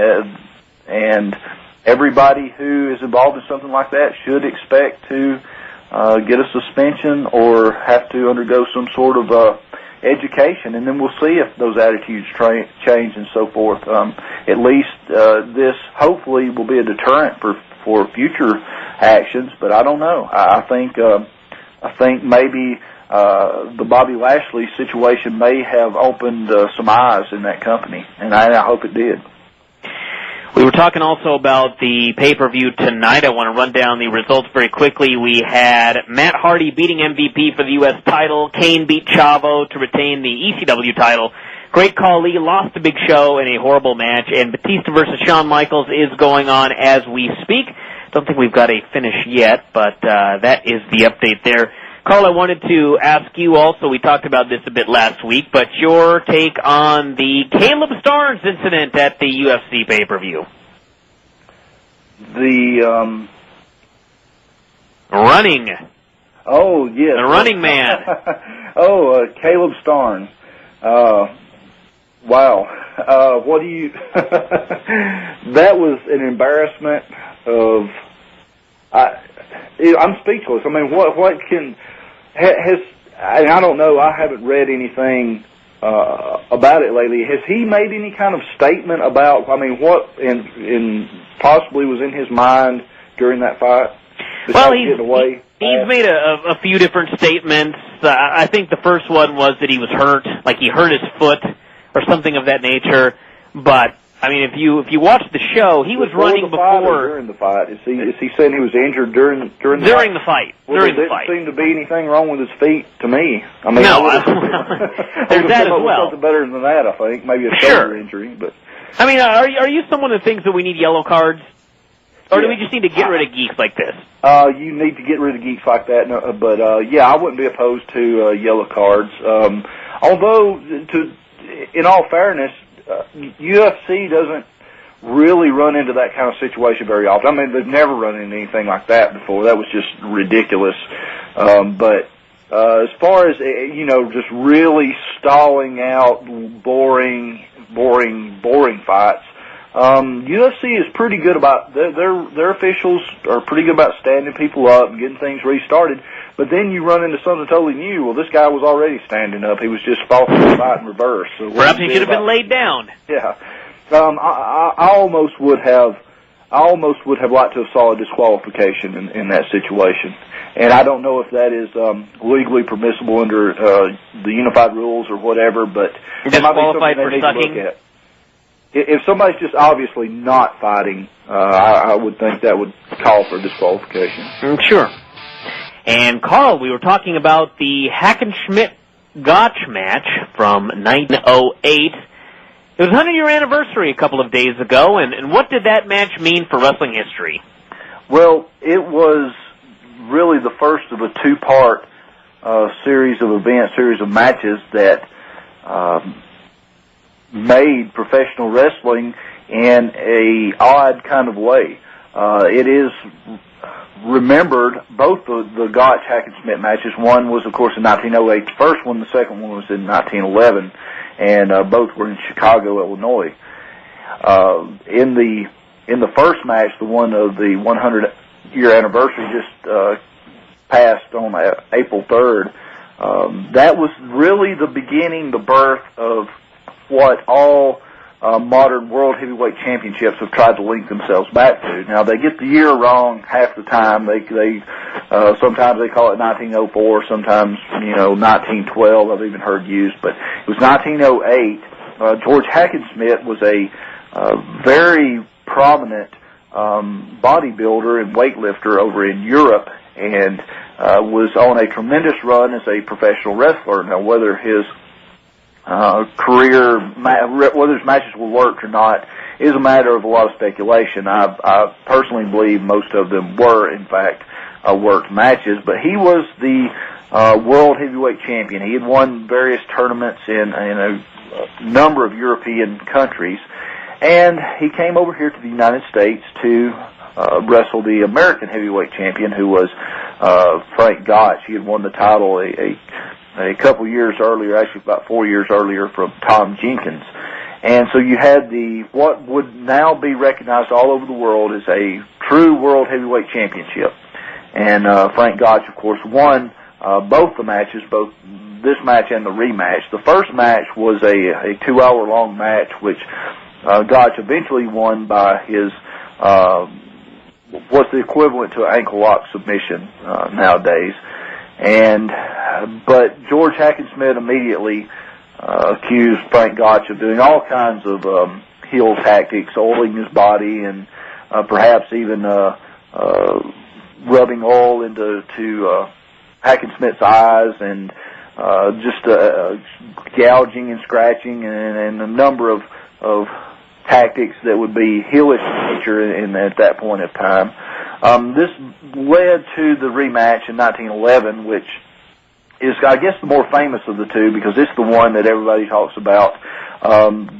And everybody who is involved in something like that should expect to get a suspension or have to undergo some sort of education, and then we'll see if those attitudes change and so forth. At least this hopefully will be a deterrent for future actions, but I don't know. I think maybe the Bobby Lashley situation may have opened some eyes in that company, and I hope it did. We were talking also about the pay-per-view tonight. I want to run down the results very quickly. We had Matt Hardy beating MVP for the U.S. title. Kane beat Chavo to retain the ECW title. Great Khali lost the Big Show in a horrible match. And Batista versus Shawn Michaels is going on as we speak. Don't think we've got a finish yet, but that is the update there. Carl, I wanted to ask you also, we talked about this a bit last week, but your take on the Caleb Starnes incident at the UFC pay-per-view. The running. Oh, yes. The running man. Caleb Starnes. Wow. What do you... That was an embarrassment of... I'm speechless. I mean, what can... I don't know. I haven't read anything about it lately. Has he made any kind of statement about, what in possibly was in his mind during that fight? Well, he's made a few different statements. I think the first one was that he was hurt, like he hurt his foot or something of that nature. But I mean, if you watch the show, he was running before. During the fight, is he saying he was injured during the fight? Well, there didn't seem to be anything wrong with his feet to me. I mean, no, there's that as well. Something better than that, I think. Maybe a shoulder injury, but. I mean, are you someone that thinks that we need yellow cards? Or do we just need to get rid of geeks like this? You need to get rid of geeks like that, but I wouldn't be opposed to yellow cards. Although, in all fairness, UFC doesn't really run into that kind of situation very often. I mean, they've never run into anything like that before. That was just ridiculous. But as far as just really stalling out boring fights. UFC is pretty good about their officials are pretty good about standing people up and getting things restarted. But then you run into something totally new. Well, this guy was already standing up. He was just falling to the fight in reverse. So perhaps he should have been laid down. Yeah, I almost would have liked to have saw a disqualification in that situation. And I don't know if that is legally permissible under the unified rules or whatever. But disqualified for sucking. if somebody's just obviously not fighting, I would think that would call for disqualification. Sure. And Carl, we were talking about the Hackenschmidt-Gotch match from 1908. It was 100-year anniversary a couple of days ago, and what did that match mean for wrestling history? Well, it was really the first of a two-part series of events, series of matches that made professional wrestling in a odd kind of way. It is remembered, both the Gotch Hackenschmidt matches. One was, of course, in 1908, the first one. The second one was in 1911, and both were in Chicago, Illinois. In the first match, the one of the 100-year anniversary just passed on April 3rd. That was really the beginning, the birth of what all modern World Heavyweight Championships have tried to link themselves back to. Now, they get the year wrong half the time. They sometimes they call it 1904, sometimes, 1912, I've even heard used, but it was 1908. George Hackenschmidt was a very prominent bodybuilder and weightlifter over in Europe, and was on a tremendous run as a professional wrestler. Now, whether his whether his matches were worked or not is a matter of a lot of speculation. I personally believe most of them were, in fact, worked matches, but he was the World Heavyweight Champion. He had won various tournaments in a number of European countries, and he came over here to the United States to wrestle the American Heavyweight Champion, who was Frank Gotch. He had won the title a couple years earlier, actually about 4 years earlier, from Tom Jenkins. And so you had what would now be recognized all over the world as a true World Heavyweight Championship. And Frank Gotch, of course, won both the matches, both this match and the rematch. The first match was a 2-hour-long match, which Gotch eventually won by his what's the equivalent to an ankle lock submission nowadays. But George Hackenschmidt immediately accused Frank Gotch of doing all kinds of heel tactics, oiling his body, and perhaps even rubbing oil into Hackenschmidt's eyes, and just gouging and scratching, and a number of tactics that would be heelish in nature at that point of time. This led to the rematch in 1911, which is, I guess, the more famous of the two, because it's the one that everybody talks about.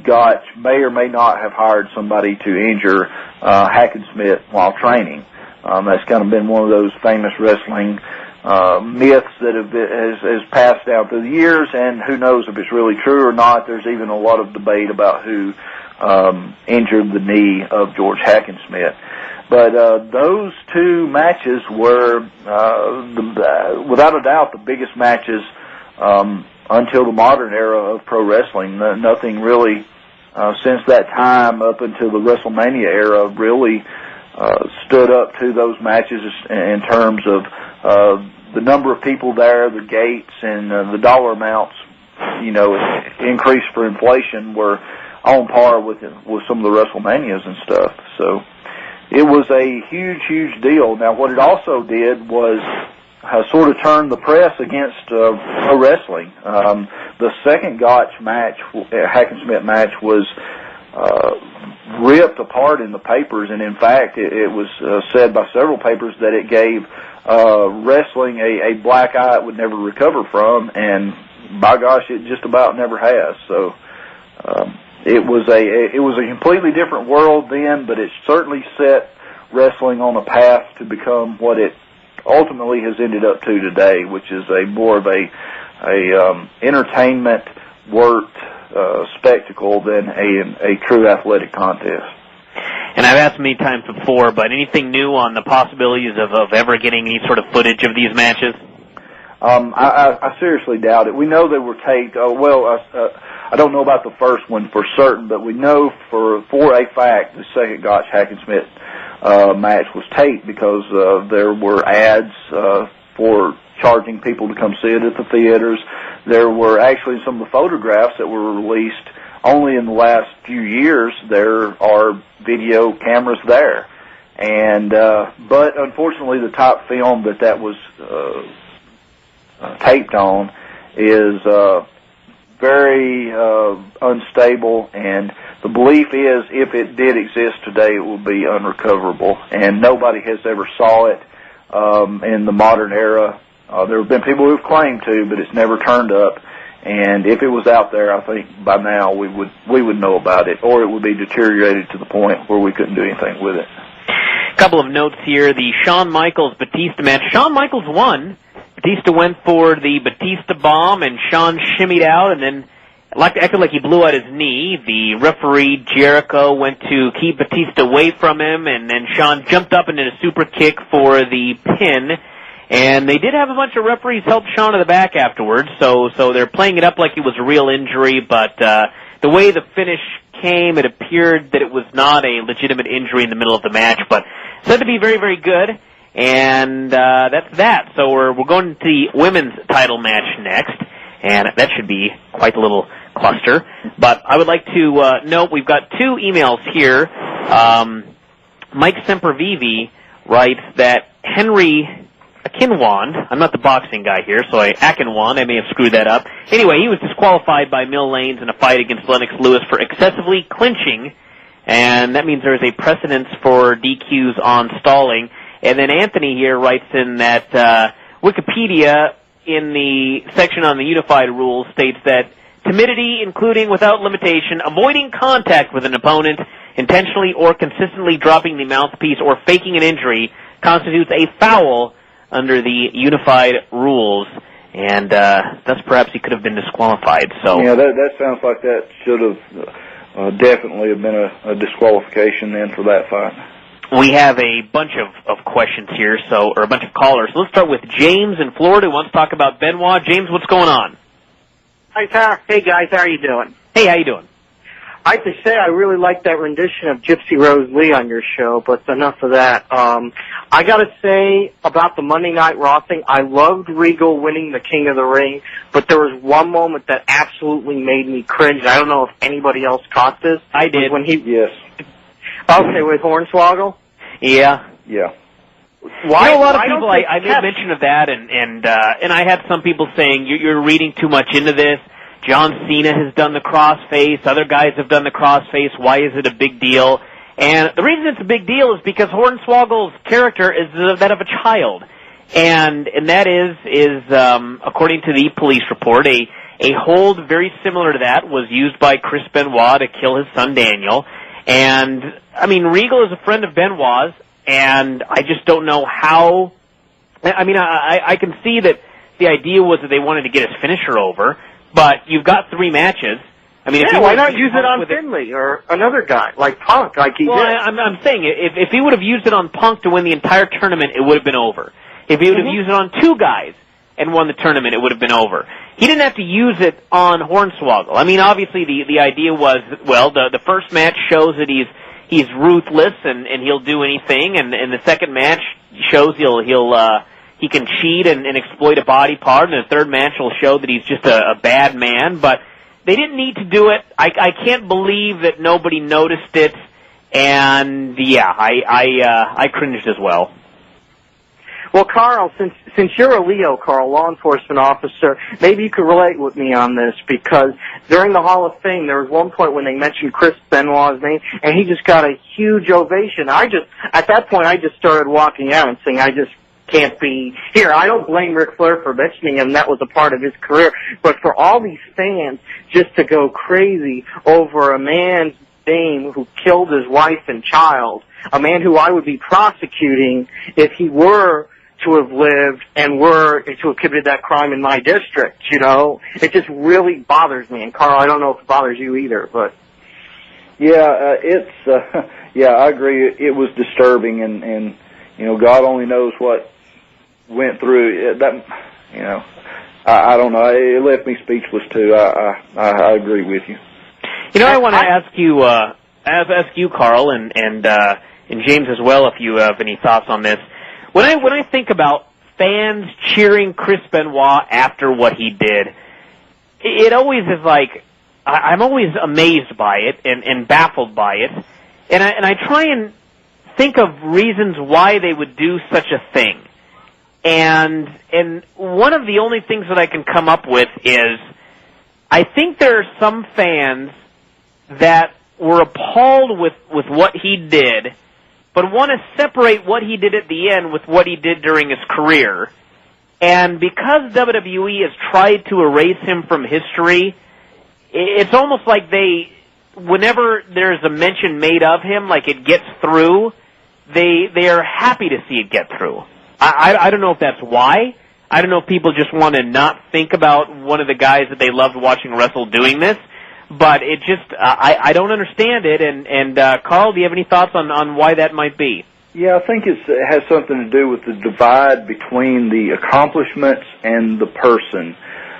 Gotch may or may not have hired somebody to injure Hackenschmidt while training. That's kind of been one of those famous wrestling myths that has passed down through the years, and who knows if it's really true or not. There's even a lot of debate about who injured the knee of George Hackenschmidt. But those two matches were, without a doubt, the biggest matches until the modern era of pro wrestling. Nothing really since that time up until the WrestleMania era really stood up to those matches in terms of the number of people there, the gates, and the dollar amounts, increased for inflation, were on par with some of the WrestleManias and stuff. So it was a huge, huge deal. Now, what it also did was sort of turn the press against pro wrestling. The second Gotch match, Hackenschmidt match, was ripped apart in the papers, and in fact, it was said by several papers that it gave wrestling a black eye it would never recover from, and by gosh, it just about never has. So it was a completely different world then, but it certainly set wrestling on a path to become what it ultimately has ended up to today, which is more of a entertainment worked spectacle than a true athletic contest. And I've asked many times before, but anything new on the possibilities of ever getting any sort of footage of these matches? I seriously doubt it. We know they were taped. I don't know about the first one for certain, but we know for a fact the second Gotch Hackenschmidt match was taped, because there were ads for charging people to come see it at the theaters. There were actually some of the photographs that were released only in the last few years there are video cameras there. And but unfortunately, the top film that was taped on is very unstable, and the belief is if it did exist today, it would be unrecoverable, and nobody has ever saw it in the modern era. There have been people who've claimed to, but it's never turned up. And if it was out there, I think by now we would know about it, or it would be deteriorated to the point where we couldn't do anything with it. A couple of notes here. The Shawn Michaels-Batista match. Shawn Michaels won. Batista went for the Batista bomb, and Shawn shimmied out and then acted like he blew out his knee. The referee, Jericho, went to keep Batista away from him, and then Shawn jumped up and did a super kick for the pin. And they did have a bunch of referees help Shawn to the back afterwards, so they're playing it up like it was a real injury, but the way the finish came, it appeared that it was not a legitimate injury in the middle of the match, but said to be very, very good. And that's that. So we're going to the women's title match next, and that should be quite a little cluster. But I would like to note we've got two emails here. Mike Sempervivi writes that Henry Akinwan, I'm not the boxing guy here, so Akinwan, I may have screwed that up. Anyway, he was disqualified by Mill Lanes in a fight against Lennox Lewis for excessively clinching, and that means there is a precedence for DQs on stalling. And then Anthony here writes in that Wikipedia, in the section on the unified rules, states that timidity, including without limitation, avoiding contact with an opponent, intentionally or consistently dropping the mouthpiece or faking an injury, constitutes a foul under the unified rules. And thus perhaps he could have been disqualified. So yeah, that sounds like that should have definitely have been a disqualification then for that fight. We have a bunch of questions here, or a bunch of callers. So let's start with James in Florida who wants to talk about Benoit. James, what's going on? Hi, Tara. Hey, guys. How are you doing? Hey, how you doing? I have to say I really like that rendition of Gypsy Rose Lee on your show, but enough of that. I got to say about the Monday Night Raw thing, I loved Regal winning the King of the Ring, but there was one moment that absolutely made me cringe. I don't know if anybody else caught this. I did. When he, yes. Okay, with Hornswoggle? Yeah. Yeah. Why? You know, a lot of people, I made mention of that, and I had some people saying, you're reading too much into this. John Cena has done the crossface. Other guys have done the crossface. Why is it a big deal? And the reason it's a big deal is because Hornswoggle's character is that of a child. And that is according to the police report, a hold very similar to that was used by Chris Benoit to kill his son Daniel. And, I mean, Regal is a friend of Benoit's, and I just don't know how... I mean, I can see that the idea was that they wanted to get his finisher over, but you've got 3 matches. I mean, yeah, why not use it on Finlay or another guy, like Punk, like he did? Well, I'm saying, if he would have used it on Punk to win the entire tournament, it would have been over. If he would have used it on 2 guys and won the tournament, it would have been over. He didn't have to use it on Hornswoggle. I mean, obviously, the idea was, well, the first match shows that he's ruthless and he'll do anything, and the second match shows he can cheat and exploit a body part, and the third match will show that he's just a bad man, but they didn't need to do it. I can't believe that nobody noticed it, and yeah, I cringed as well. Well, Carl, since you're a Leo, Carl, law enforcement officer, maybe you could relate with me on this, because during the Hall of Fame, there was one point when they mentioned Chris Benoit's name, and he just got a huge ovation. At that point, I just started walking out and saying, I just can't be here. I don't blame Ric Flair for mentioning him. That was a part of his career. But for all these fans just to go crazy over a man's name who killed his wife and child, a man who I would be prosecuting if he were to have lived and were to have committed that crime in my district, you know? It just really bothers me. And, Carl, I don't know if it bothers you either, but... Yeah, I agree. It was disturbing, and you know, God only knows what went through that. You know, I don't know. It left me speechless too. I agree with you. You know, I want to ask you, Carl, and James as well, if you have any thoughts on this. When I think about fans cheering Chris Benoit after what he did, it always is like, I'm always amazed by it and baffled by it, and I try and think of reasons why they would do such a thing. And one of the only things that I can come up with is I think there are some fans that were appalled with what he did, but want to separate what he did at the end with what he did during his career. And because WWE has tried to erase him from history, it's almost like whenever there's a mention made of him, like it gets through, they are happy to see it get through. I don't know if that's why. I don't know if people just want to not think about one of the guys that they loved watching wrestle doing this, but it just, I don't understand it, and Carl, do you have any thoughts on why that might be? Yeah, I think it has something to do with the divide between the accomplishments and the person.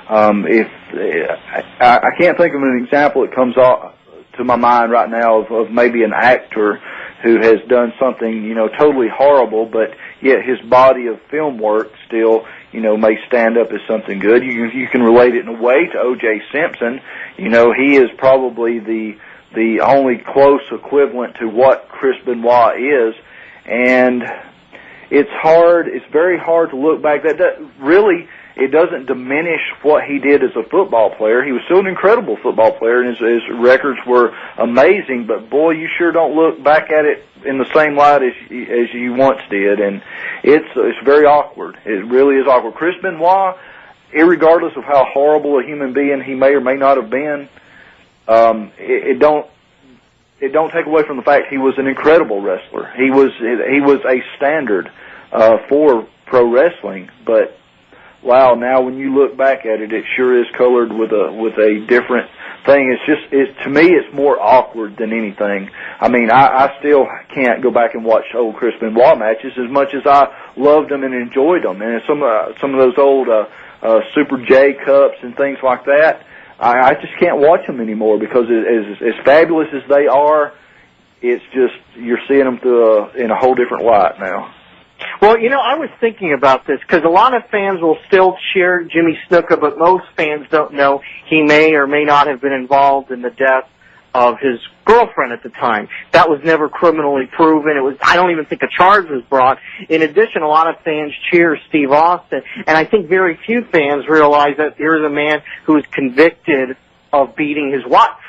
I can't think of an example that comes to my mind right now of maybe an actor who has done something, totally horrible, but yet his body of film work still, may stand up as something good. You can relate it in a way to O.J. Simpson. He is probably the only close equivalent to what Chris Benoit is, and it's very hard to look back. It doesn't diminish what he did as a football player. He was still an incredible football player, and his records were amazing, but boy, you sure don't look back at it in the same light as you once did, and it's very awkward. It really is awkward. Chris Benoit, irregardless of how horrible a human being he may or may not have been, it don't take away from the fact he was an incredible wrestler. He was a standard for pro wrestling, but wow, now when you look back at it, it sure is colored with a different thing. To me, it's more awkward than anything. I mean, I still can't go back and watch old Chris Benoit matches as much as I loved them and enjoyed them. And some of those old Super J Cups and things like that, I just can't watch them anymore because as fabulous as they are, it's just you're seeing them in a whole different light now. Well, I was thinking about this because a lot of fans will still cheer Jimmy Snuka, but most fans don't know he may or may not have been involved in the death of his girlfriend at the time. That was never criminally proven. I don't even think a charge was brought. In addition, a lot of fans cheer Steve Austin, and I think very few fans realize that here's a man who is convicted of beating his wife.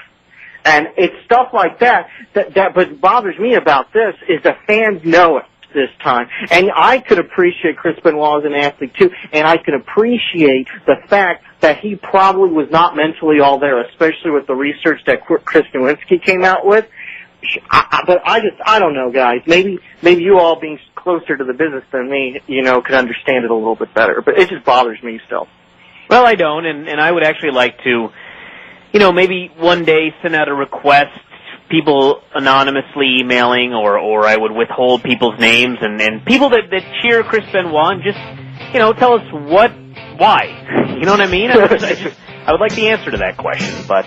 And it's stuff like that but bothers me about this is the fans know it this time. And I could appreciate Chris Benoit as an athlete too, and I could appreciate the fact that he probably was not mentally all there, especially with the research that Chris Nowinski came out with. But I don't know, guys. Maybe you all being closer to the business than me, could understand it a little bit better. But it just bothers me still. Well, I don't, and I would actually like to, maybe one day send out a request, people anonymously emailing, or I would withhold people's names, and people that cheer Chris Benoit, and just, tell us why. You know what I mean? I would like the answer to that question, but,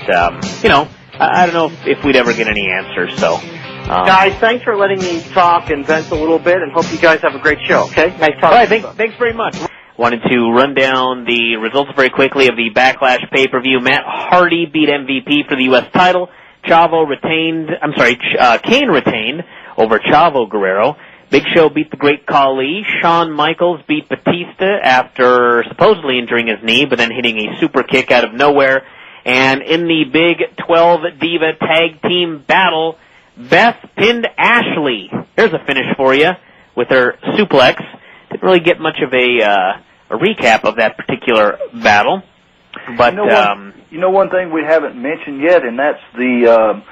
I don't know if we'd ever get any answers, so. Guys, thanks for letting me talk and vent a little bit, and hope you guys have a great show, okay? Nice talking. All right, thanks very much. Wanted to run down the results very quickly of the Backlash pay-per-view. Matt Hardy beat MVP for the U.S. title. Kane retained over Chavo Guerrero. Big Show beat the Great Khali. Shawn Michaels beat Batista after supposedly injuring his knee, but then hitting a super kick out of nowhere. And in the Big 12 Diva Tag Team Battle, Beth pinned Ashley. There's a finish for you with her suplex. Didn't really get much of a recap of that particular battle. But one thing we haven't mentioned yet, and that's the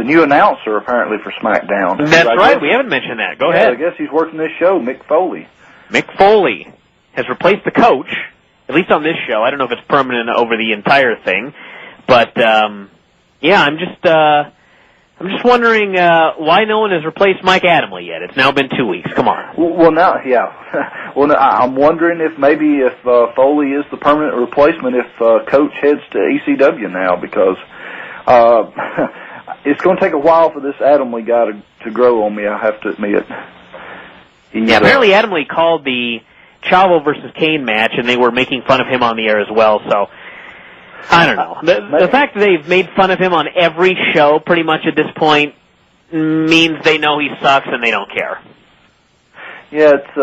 new announcer apparently for SmackDown. That's right. We haven't mentioned that. Go ahead. I guess he's working this show, Mick Foley. Mick Foley has replaced the coach, at least on this show. I don't know if it's permanent over the entire thing, but I'm just wondering why no one has replaced Mike Adamle yet. It's now been 2 weeks. Come on. Well, now, yeah. Well, I'm wondering if Foley is the permanent replacement if Coach heads to ECW now, because it's going to take a while for this Adamle guy to grow on me, I have to admit. Apparently Adamle called the Chavo versus Kane match, and they were making fun of him on the air as well, so I don't know. The fact that they've made fun of him on every show pretty much at this point means they know he sucks and they don't care. Yeah, it's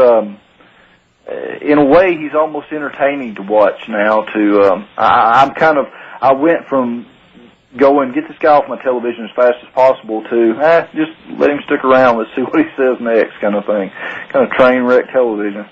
in a way he's almost entertaining to watch now. I went from going, get this guy off my television as fast as possible to, just let him stick around, let's see what he says next kind of thing. Kind of train wreck television.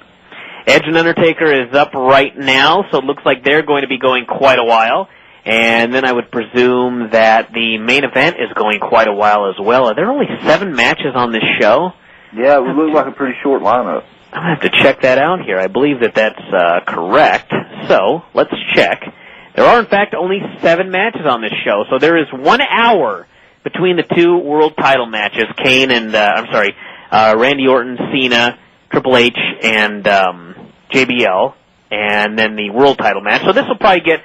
Edge and Undertaker is up right now, so it looks like they're going to be going quite a while. And then I would presume that the main event is going quite a while as well. Are there only 7 matches on this show? Yeah, it would look like a pretty short lineup. I'm going to have to check that out here. I believe that that's correct. So, let's check. There are, in fact, only 7 matches on this show. So there is 1 hour between the 2 world title matches, Kane and, Randy Orton, Cena, Triple H, and JBL, and then the world title match. So this will probably get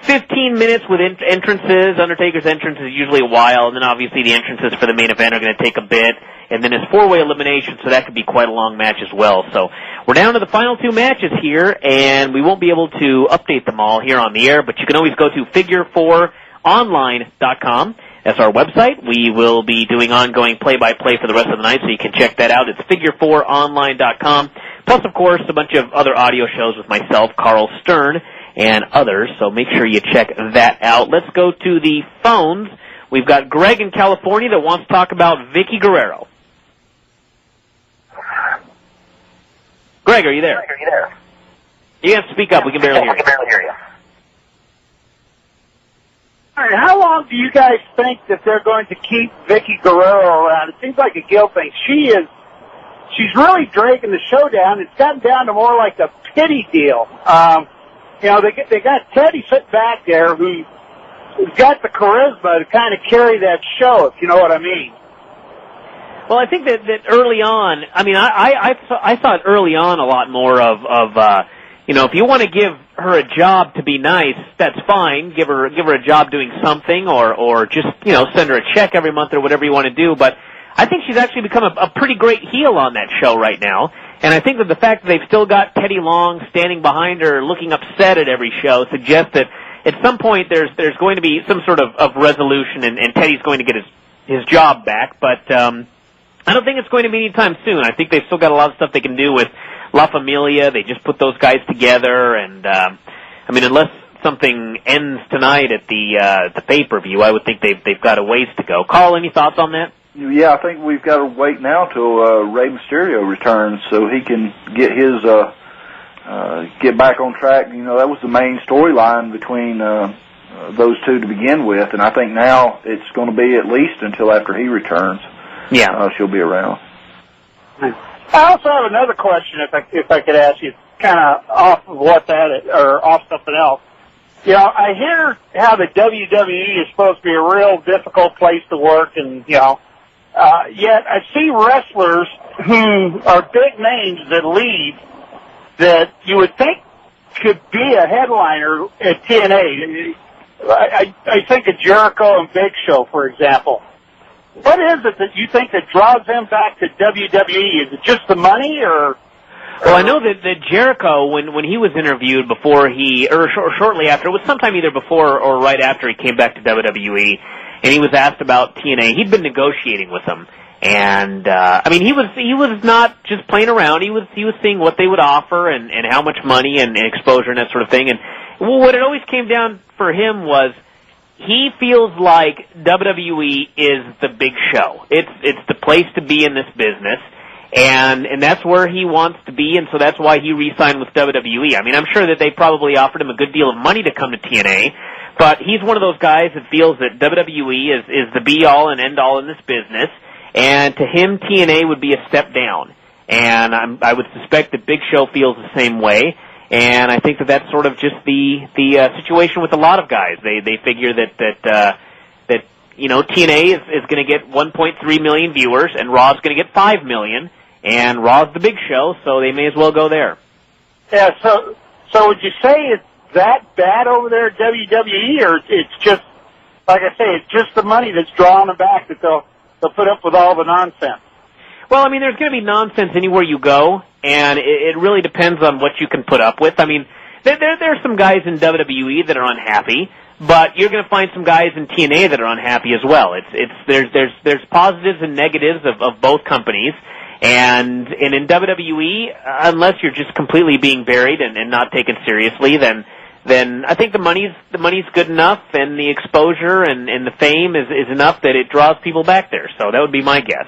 15 minutes with entrances. Undertaker's entrance is usually a while, and then obviously the entrances for the main event are going to take a bit, and then it's 4-way elimination, so that could be quite a long match as well. So we're down to the final 2 matches here, and we won't be able to update them all here on the air, but you can always go to figure4online.com. That's our website. We will be doing ongoing play-by-play for the rest of the night, so you can check that out. It's figure4online.com. Plus, of course, a bunch of other audio shows with myself, Carl Stern, and others, so make sure you check that out. Let's go to the phones. We've got Greg in California that wants to talk about Vicky Guerrero. Greg, are you there? You have to speak up. We can barely hear you. All right, how long do you guys think that they're going to keep Vicky Guerrero around? It seems like a guilt thing. She's really dragging the show down. It's gotten down to more like a pity deal. They got Teddy sitting back there who's got the charisma to kind of carry that show, if you know what I mean. Well, I think that early on, I mean, I thought early on a lot more of if you want to give her a job to be nice, that's fine. Give her a job doing something, or just send her a check every month or whatever you want to do. But I think she's actually become a pretty great heel on that show right now. And I think that the fact that they've still got Teddy Long standing behind her, looking upset at every show, suggests that at some point there's going to be some sort of resolution, and Teddy's going to get his job back. But I don't think it's going to be anytime soon. I think they've still got a lot of stuff they can do with La Familia. They just put those guys together, and unless something ends tonight at the pay-per-view, I would think they've got a ways to go. Carl, any thoughts on that? Yeah, I think we've got to wait now till Rey Mysterio returns so he can get his get back on track. That was the main storyline between those two to begin with, and I think now it's going to be at least until after he returns. Yeah, she'll be around. I also have another question, if I could ask you, kind of off of off something else. I hear how the WWE is supposed to be a real difficult place to work, and yet I see wrestlers who are big names that leave that you would think could be a headliner at TNA. I think of Jericho and Big Show, for example. What is it that you think that draws them back to WWE? Is it just the money, or? Well, I know that Jericho, when he was interviewed shortly after, it was sometime either before or right after he came back to WWE, and he was asked about TNA. He'd been negotiating with them, and he was not just playing around. He was seeing what they would offer and how much money and exposure and that sort of thing. And what it always came down for him was he feels like WWE is the big show. It's the place to be in this business. And that's where he wants to be, and so that's why he re-signed with WWE. I mean, I'm sure that they probably offered him a good deal of money to come to TNA, but he's one of those guys that feels that WWE is the be-all and end-all in this business, and to him, TNA would be a step down. And I would suspect that Big Show feels the same way, and I think that that's sort of just the situation with a lot of guys. They figure that TNA is going to get 1.3 million viewers, and Raw's going to get 5 million. And Raw's the big show, so they may as well go there. Yeah, so would you say it's that bad over there at WWE, or it's just, like I say, it's just the money that's drawing them back that they'll put up with all the nonsense? Well, there's going to be nonsense anywhere you go, and it really depends on what you can put up with. There are some guys in WWE that are unhappy, but you're going to find some guys in TNA that are unhappy as well. There's positives and negatives of both companies, and in WWE, unless you're just completely being buried and not taken seriously, then I think the money's good enough, and the exposure and the fame is enough that it draws people back there. So that would be my guess.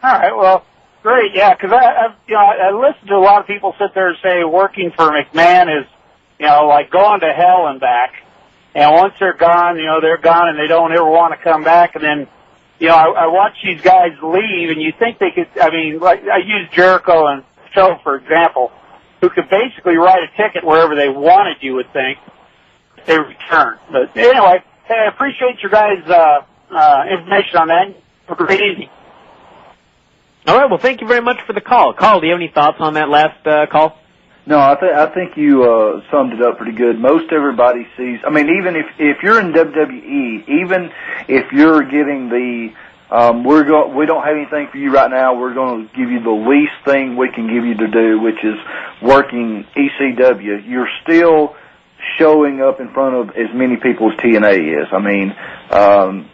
All right, well, great, yeah, because I listen to a lot of people sit there and say working for McMahon is, like going to hell and back. And once they're gone, they're gone and they don't ever want to come back. And then, I watch these guys leave, and you think they could, like I use Jericho and Phil, for example, who could basically write a ticket wherever they wanted, you would think, if they return. But anyway, hey, I appreciate your guys' information on that. Have a great evening. All right, well, thank you very much for the call. Carl, do you have any thoughts on that last call? No, I think you summed it up pretty good. Most everybody sees. Even if you're in WWE, even if you're getting the we don't have anything for you right now. We're going to give you the least thing we can give you to do, which is working ECW. You're still showing up in front of as many people as TNA is.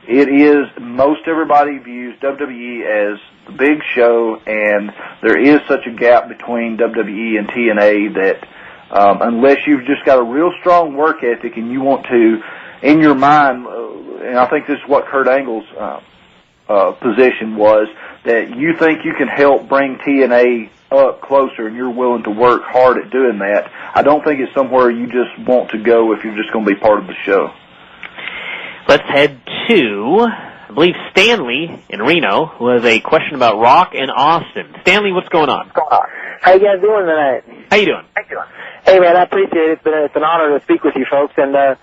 It is, most everybody views WWE as the big show, and there is such a gap between WWE and TNA that unless you've just got a real strong work ethic and you want to, in your mind, and I think this is what Kurt Angle's position was, that you think you can help bring TNA up closer and you're willing to work hard at doing that. I don't think it's somewhere you just want to go if you're just going to be part of the show. Let's head to, I believe, Stanley in Reno, who has a question about Rock and Austin. Stanley, what's going on? How you guys doing tonight? How you doing? Hey, man, I appreciate it. It's an honor to speak with you folks. And I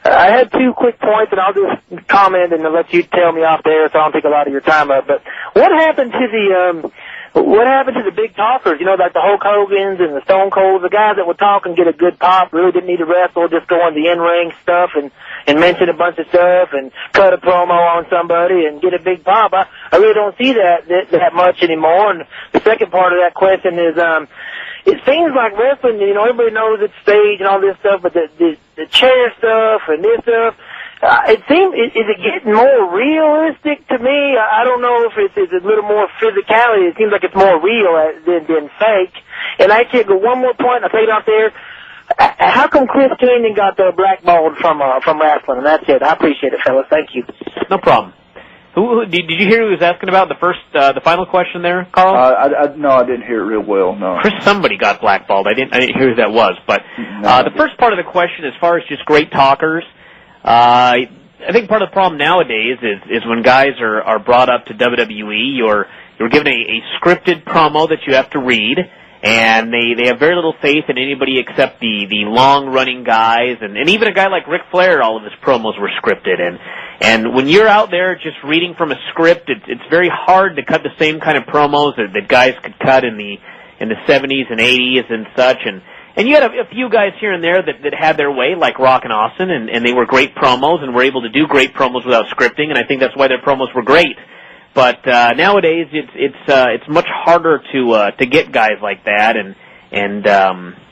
had two quick points, and I'll just comment and let you tell me off the air so I don't take a lot of your time up. But what happened to the big talkers? Like the Hulk Hogan's and the Stone Colds, the guys that would talk and get a good pop, really didn't need to wrestle, just go on the in-ring stuff and mention a bunch of stuff and cut a promo on somebody and get a big pop. I really don't see that much anymore. And the second part of that question is, it seems like wrestling, everybody knows it's stage and all this stuff, but the chair stuff and this stuff, is it getting more realistic to me? I don't know if it's a little more physicality. It seems like it's more real than fake. And actually, one more point, I'll take it off there. How come Chris Canyon got blackballed from wrestling? And that's it. I appreciate it, fellas. Thank you. No problem. Who did you hear who was asking about the final question there, Carl? No, I didn't hear it real well. No. Somebody got blackballed. I didn't hear who that was. But the first part of the question, as far as just great talkers, I think part of the problem nowadays is when guys are brought up to WWE, you're given a scripted promo that you have to read, and they have very little faith in anybody except the long-running guys, and even a guy like Ric Flair, all of his promos were scripted, and when you're out there just reading from a script, it's very hard to cut the same kind of promos that guys could cut in the 70s and 80s and such, and you had a few guys here and there that had their way, like Rock and Austin, and they were great promos and were able to do great promos without scripting, and I think that's why their promos were great. But nowadays, it's much harder to get guys like that, and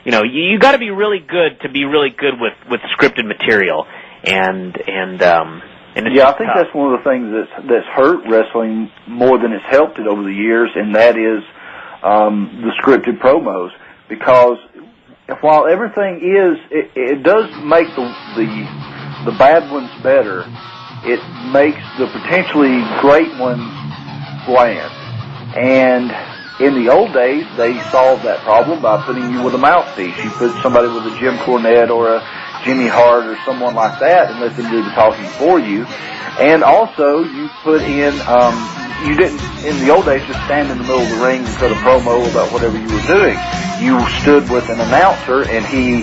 you got to be really good to be really good with scripted material, and it's I think that's one of the things that's hurt wrestling more than it's helped it over the years, and that is the scripted promos, because while everything it does make the bad ones better. It makes the potentially great ones bland. And in the old days, they solved that problem by putting you with a mouthpiece. You put somebody with a Jim Cornette or a Jimmy Hart or someone like that and let them do the talking for you. And also, you put in, you didn't, in the old days, just stand in the middle of the ring and cut a promo about whatever you were doing. You stood with an announcer and he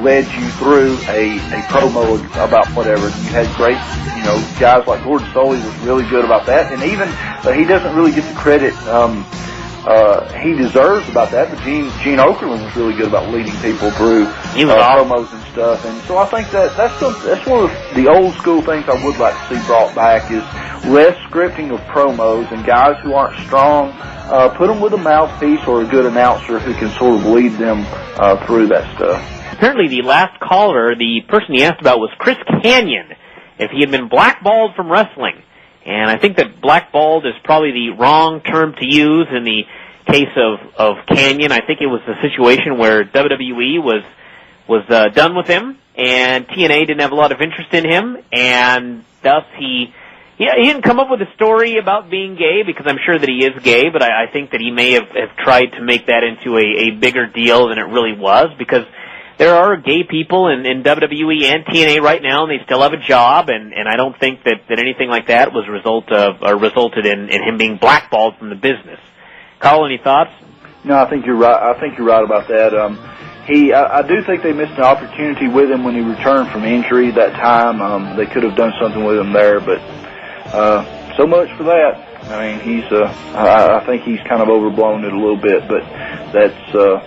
led you through a promo about whatever. You had great, guys like Gordon Solie was really good about that. And even, he doesn't really get the credit he deserves about that, but Gene Okerlund was really good about leading people through promos and stuff. And so I think that's one of the old school things I would like to see brought back is less scripting of promos, and guys who aren't strong, put them with a mouthpiece or a good announcer who can sort of lead them through that stuff. apparently the last caller, the person he asked about was Chris Kanyon, if he had been blackballed from wrestling. And I think that blackballed is probably the wrong term to use in the case of Kanyon. I think it was the situation where WWE was done with him, and TNA didn't have a lot of interest in him, and thus he didn't come up with a story about being gay, because I'm sure that he is gay, but I think that he may have tried to make that into a bigger deal than it really was, because there are gay people in WWE and TNA right now, and they still have a job, and I don't think that anything like that was resulted in him being blackballed from the business. Carl, any thoughts? No, I think you're right. I think you're right about that. I do think they missed an opportunity with him when he returned from injury that time. They could have done something with him there, but so much for that. I mean, I think he's kind of overblown it a little bit, but that's.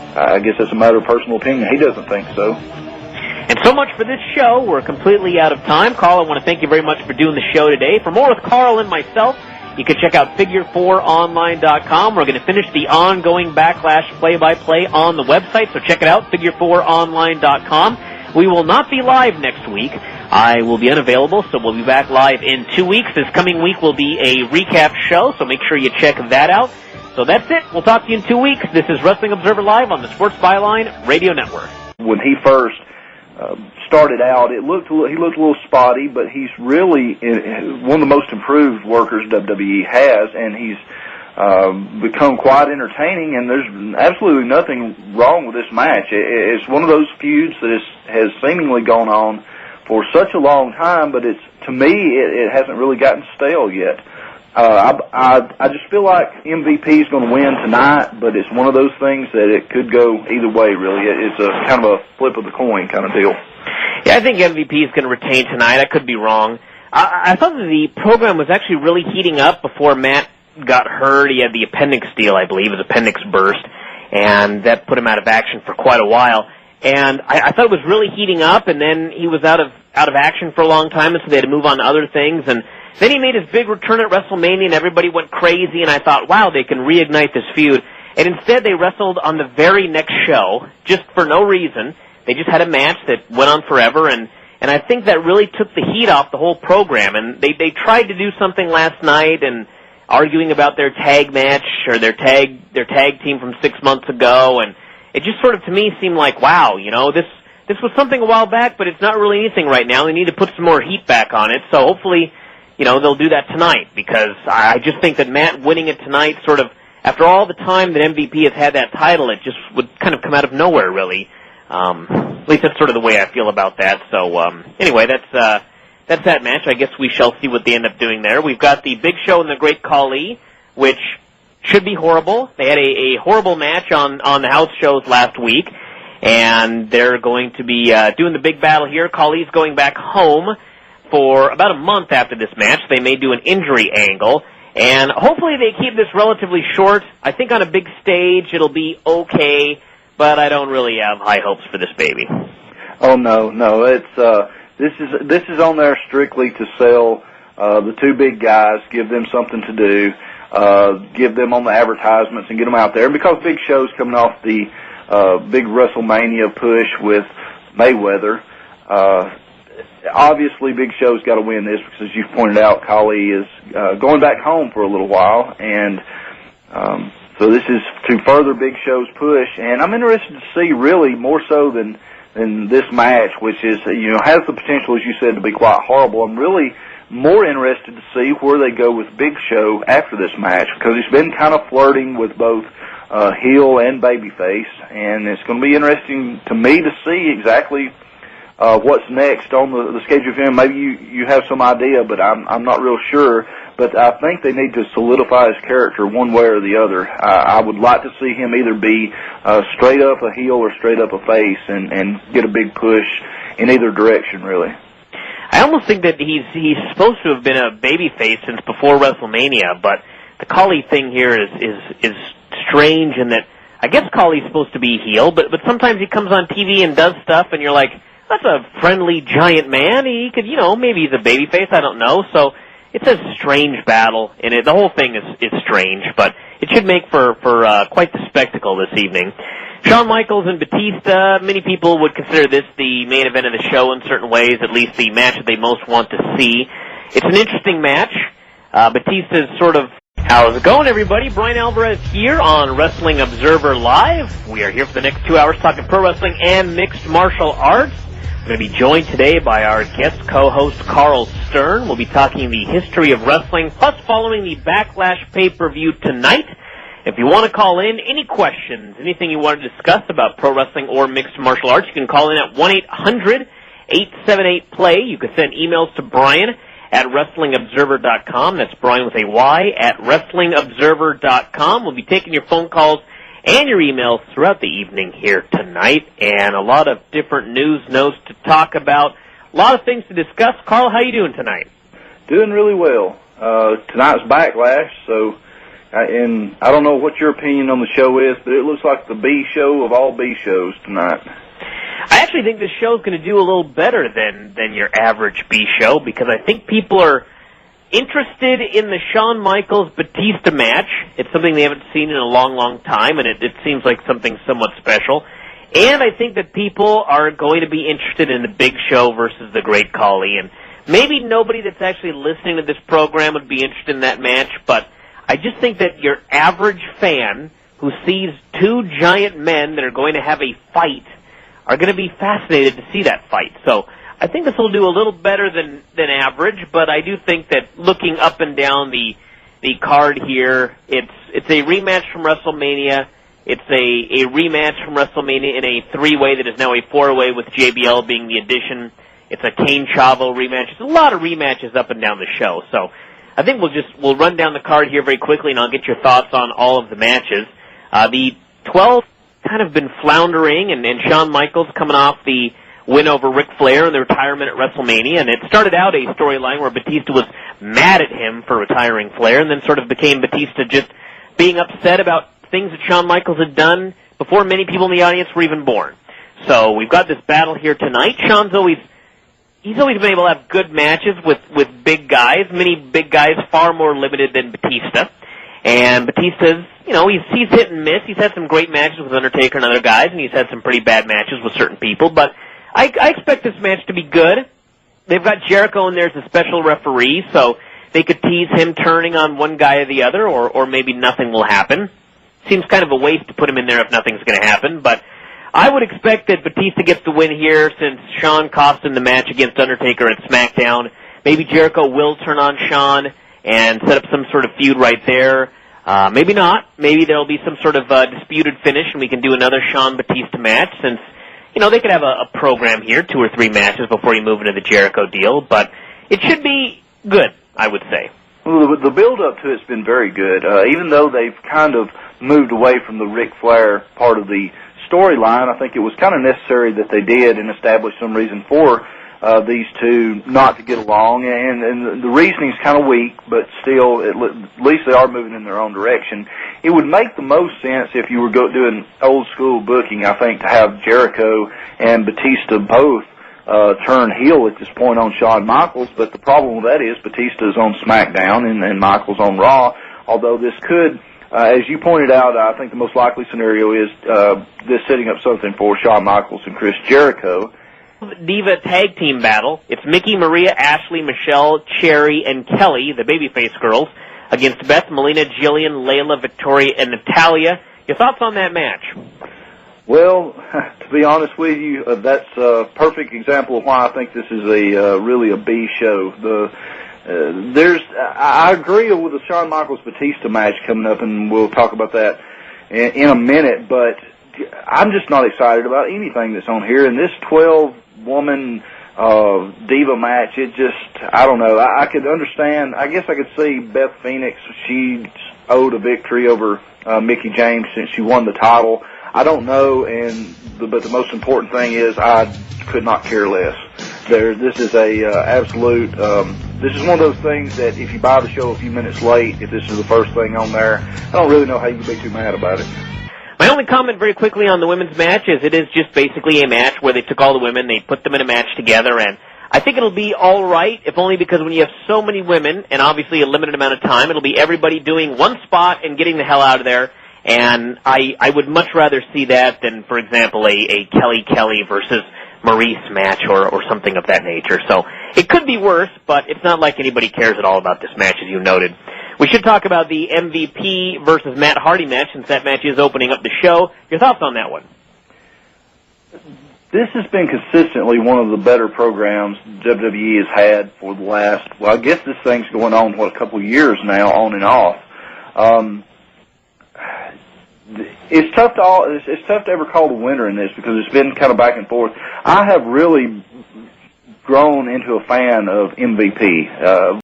I guess that's a matter of personal opinion. He doesn't think so. And so much for this show. We're completely out of time. Carl, I want to thank you very much for doing the show today. For more with Carl and myself, you can check out Figure4Online.com. We're going to finish the ongoing Backlash play-by-play on the website, so check it out, Figure4Online.com. We will not be live next week. I will be unavailable, so we'll be back live in 2 weeks. This coming week will be a recap show, so make sure you check that out. So that's it. We'll talk to you in 2 weeks. This is Wrestling Observer Live on the Sports Byline Radio Network. When he first started out, he looked a little spotty, but he's really one of the most improved workers WWE has, and he's become quite entertaining, and there's absolutely nothing wrong with this match. It's one of those feuds that has seemingly gone on for such a long time, but to me, it hasn't really gotten stale yet. I just feel like MVP is going to win tonight, but it's one of those things that it could go either way, really. It's a kind of a flip of the coin kind of deal. Yeah, I think MVP is going to retain tonight. I could be wrong. I thought that the program was actually really heating up before Matt got hurt. He had the appendix deal, I believe, his appendix burst, and that put him out of action for quite a while. And I thought it was really heating up, and then he was out of action for a long time, and so they had to move on to other things. And then he made his big return at WrestleMania, and everybody went crazy, and I thought, wow, they can reignite this feud. And instead, they wrestled on the very next show, just for no reason. They just had a match that went on forever, and I think that really took the heat off the whole program. And they tried to do something last night, and arguing about their tag match, or their tag team from 6 months ago, and it just sort of, to me, seemed like, wow, this was something a while back, but it's not really anything right now. They need to put some more heat back on it, so hopefully, they'll do that tonight, because I just think that Matt winning it tonight sort of, after all the time that MVP has had that title, it just would kind of come out of nowhere, really. At least that's sort of the way I feel about that. So, anyway, that's that match. I guess we shall see what they end up doing there. We've got the Big Show and the Great Khali, which should be horrible. They had a horrible match on the house shows last week, and they're going to be doing the big battle here. Khali's going back home for about a month after this match. They may do an injury angle, and hopefully they keep this relatively short. I think on a big stage it'll be okay, but I don't really have high hopes for this baby. Oh no, it's this is on there strictly to sell the two big guys, give them something to do, give them on the advertisements and get them out there. And because Big Show's coming off the big WrestleMania push with Mayweather, obviously Big Show's got to win this, because as you've pointed out, Khali is going back home for a little while, and so this is to further Big Show's push. And I'm interested to see, really, more so than this match, which is, has the potential, as you said, to be quite horrible. I'm really more interested to see where they go with Big Show after this match, because he's been kind of flirting with both heel and babyface, and it's going to be interesting to me to see exactly what's next on the schedule for him. Maybe you have some idea, but I'm not real sure. But I think they need to solidify his character one way or the other. I would like to see him either be straight up a heel or straight up a face, and get a big push in either direction, really. I almost think that he's supposed to have been a babyface since before WrestleMania, but the Khali thing here is strange in that I guess Khali's supposed to be heel, but sometimes he comes on TV and does stuff, and you're like, that's a friendly giant man. He could, maybe he's a babyface. I don't know. So it's a strange battle, and the whole thing is strange, but it should make for quite the spectacle this evening. Shawn Michaels and Batista, many people would consider this the main event of the show in certain ways, at least the match that they most want to see. It's an interesting match. Batista's sort of... How's it going, everybody? Bryan Alvarez here on Wrestling Observer Live. We are here for the next 2 hours talking pro wrestling and mixed martial arts. We're going to be joined today by our guest co-host, Carl Stern. We'll be talking the history of wrestling, plus following the Backlash pay-per-view tonight. If you want to call in, any questions, anything you want to discuss about pro wrestling or mixed martial arts, you can call in at 1-800-878-PLAY. You can send emails to Bryan at WrestlingObserver.com. That's Bryan with a Y at WrestlingObserver.com. We'll be taking your phone calls and your emails throughout the evening here tonight, and a lot of different news, notes to talk about, a lot of things to discuss. Carl, how you doing tonight? Doing really well. Tonight's Backlash, so... and I don't know what your opinion on the show is, but it looks like the B show of all B shows tonight. I actually think this show is going to do a little better than your average B show, because I think people are interested in the Shawn Michaels-Batista match. It's something they haven't seen in a long, long time, and it seems like something somewhat special. And I think that people are going to be interested in the Big Show versus the Great Khali. And maybe nobody that's actually listening to this program would be interested in that match, but I just think that your average fan who sees two giant men that are going to have a fight are going to be fascinated to see that fight. So I think this will do a little better than average, but I do think that looking up and down the card here, it's a rematch from WrestleMania. It's a rematch from WrestleMania in a three-way that is now a four-way with JBL being the addition. It's a Kane Chavo rematch. It's a lot of rematches up and down the show. So I think we'll run down the card here very quickly, and I'll get your thoughts on all of the matches. The 12 kind of been floundering, and Shawn Michaels coming off the win over Ric Flair in the retirement at WrestleMania, and it started out a storyline where Batista was mad at him for retiring Flair, and then sort of became Batista just being upset about things that Shawn Michaels had done before many people in the audience were even born. So we've got this battle here tonight. Shawn's He's always been able to have good matches with big guys, many big guys far more limited than Batista. And Batista's, he's hit and miss. He's had some great matches with Undertaker and other guys, and he's had some pretty bad matches with certain people. But I expect this match to be good. They've got Jericho in there as a special referee, so they could tease him turning on one guy or the other, or maybe nothing will happen. Seems kind of a waste to put him in there if nothing's going to happen, but I would expect that Batista gets the win here since Shawn cost him the match against Undertaker at SmackDown. Maybe Jericho will turn on Shawn and set up some sort of feud right there. Maybe not. Maybe there'll be some sort of disputed finish and we can do another Shawn-Batista match since, they could have a program here, 2 or 3 matches before you move into the Jericho deal. But it should be good, I would say. Well, the build-up to it's been very good. Even though they've kind of moved away from the Ric Flair part of the storyline, I think it was kind of necessary that they did and establish some reason for these two not to get along, and the reasoning's kind of weak, but still, at least they are moving in their own direction. It would make the most sense if you were doing old-school booking, I think, to have Jericho and Batista both turn heel at this point on Shawn Michaels, but the problem with that is Batista's on SmackDown and Michaels on Raw, although this could... as you pointed out, I think the most likely scenario is this setting up something for Shawn Michaels and Chris Jericho. Diva tag team battle. It's Mickey, Maria, Ashley, Michelle, Cherry, and Kelly, the babyface girls, against Beth, Melina, Jillian, Layla, Victoria, and Natalia. Your thoughts on that match? Well, to be honest with you, that's a perfect example of why I think this is really a B show. I agree with the Shawn Michaels-Batista match coming up, and we'll talk about that in a minute, but I'm just not excited about anything that's on here. And this 12-woman diva match, I don't know. I could understand. I guess I could see Beth Phoenix. She owed a victory over Mickie James since she won the title. I don't know, but the most important thing is I could not care less. This is a absolute... this is one of those things that if you buy the show a few minutes late, if this is the first thing on there, I don't really know how you can be too mad about it. My only comment very quickly on the women's match is it is just basically a match where they took all the women, they put them in a match together, and I think it'll be all right, if only because when you have so many women and obviously a limited amount of time, it'll be everybody doing one spot and getting the hell out of there. And I would much rather see that than, for example, a Kelly versus Maurice match or something of that nature. So it could be worse, but it's not like anybody cares at all about this match, as you noted. We should talk about the MVP versus Matt Hardy match, since that match is opening up the show. Your thoughts on that one? This has been consistently one of the better programs WWE has had for the last, well, I guess this thing's going on, a couple of years now, on and off. It's tough to ever call the winner in this because it's been kind of back and forth. I have really grown into a fan of MVP.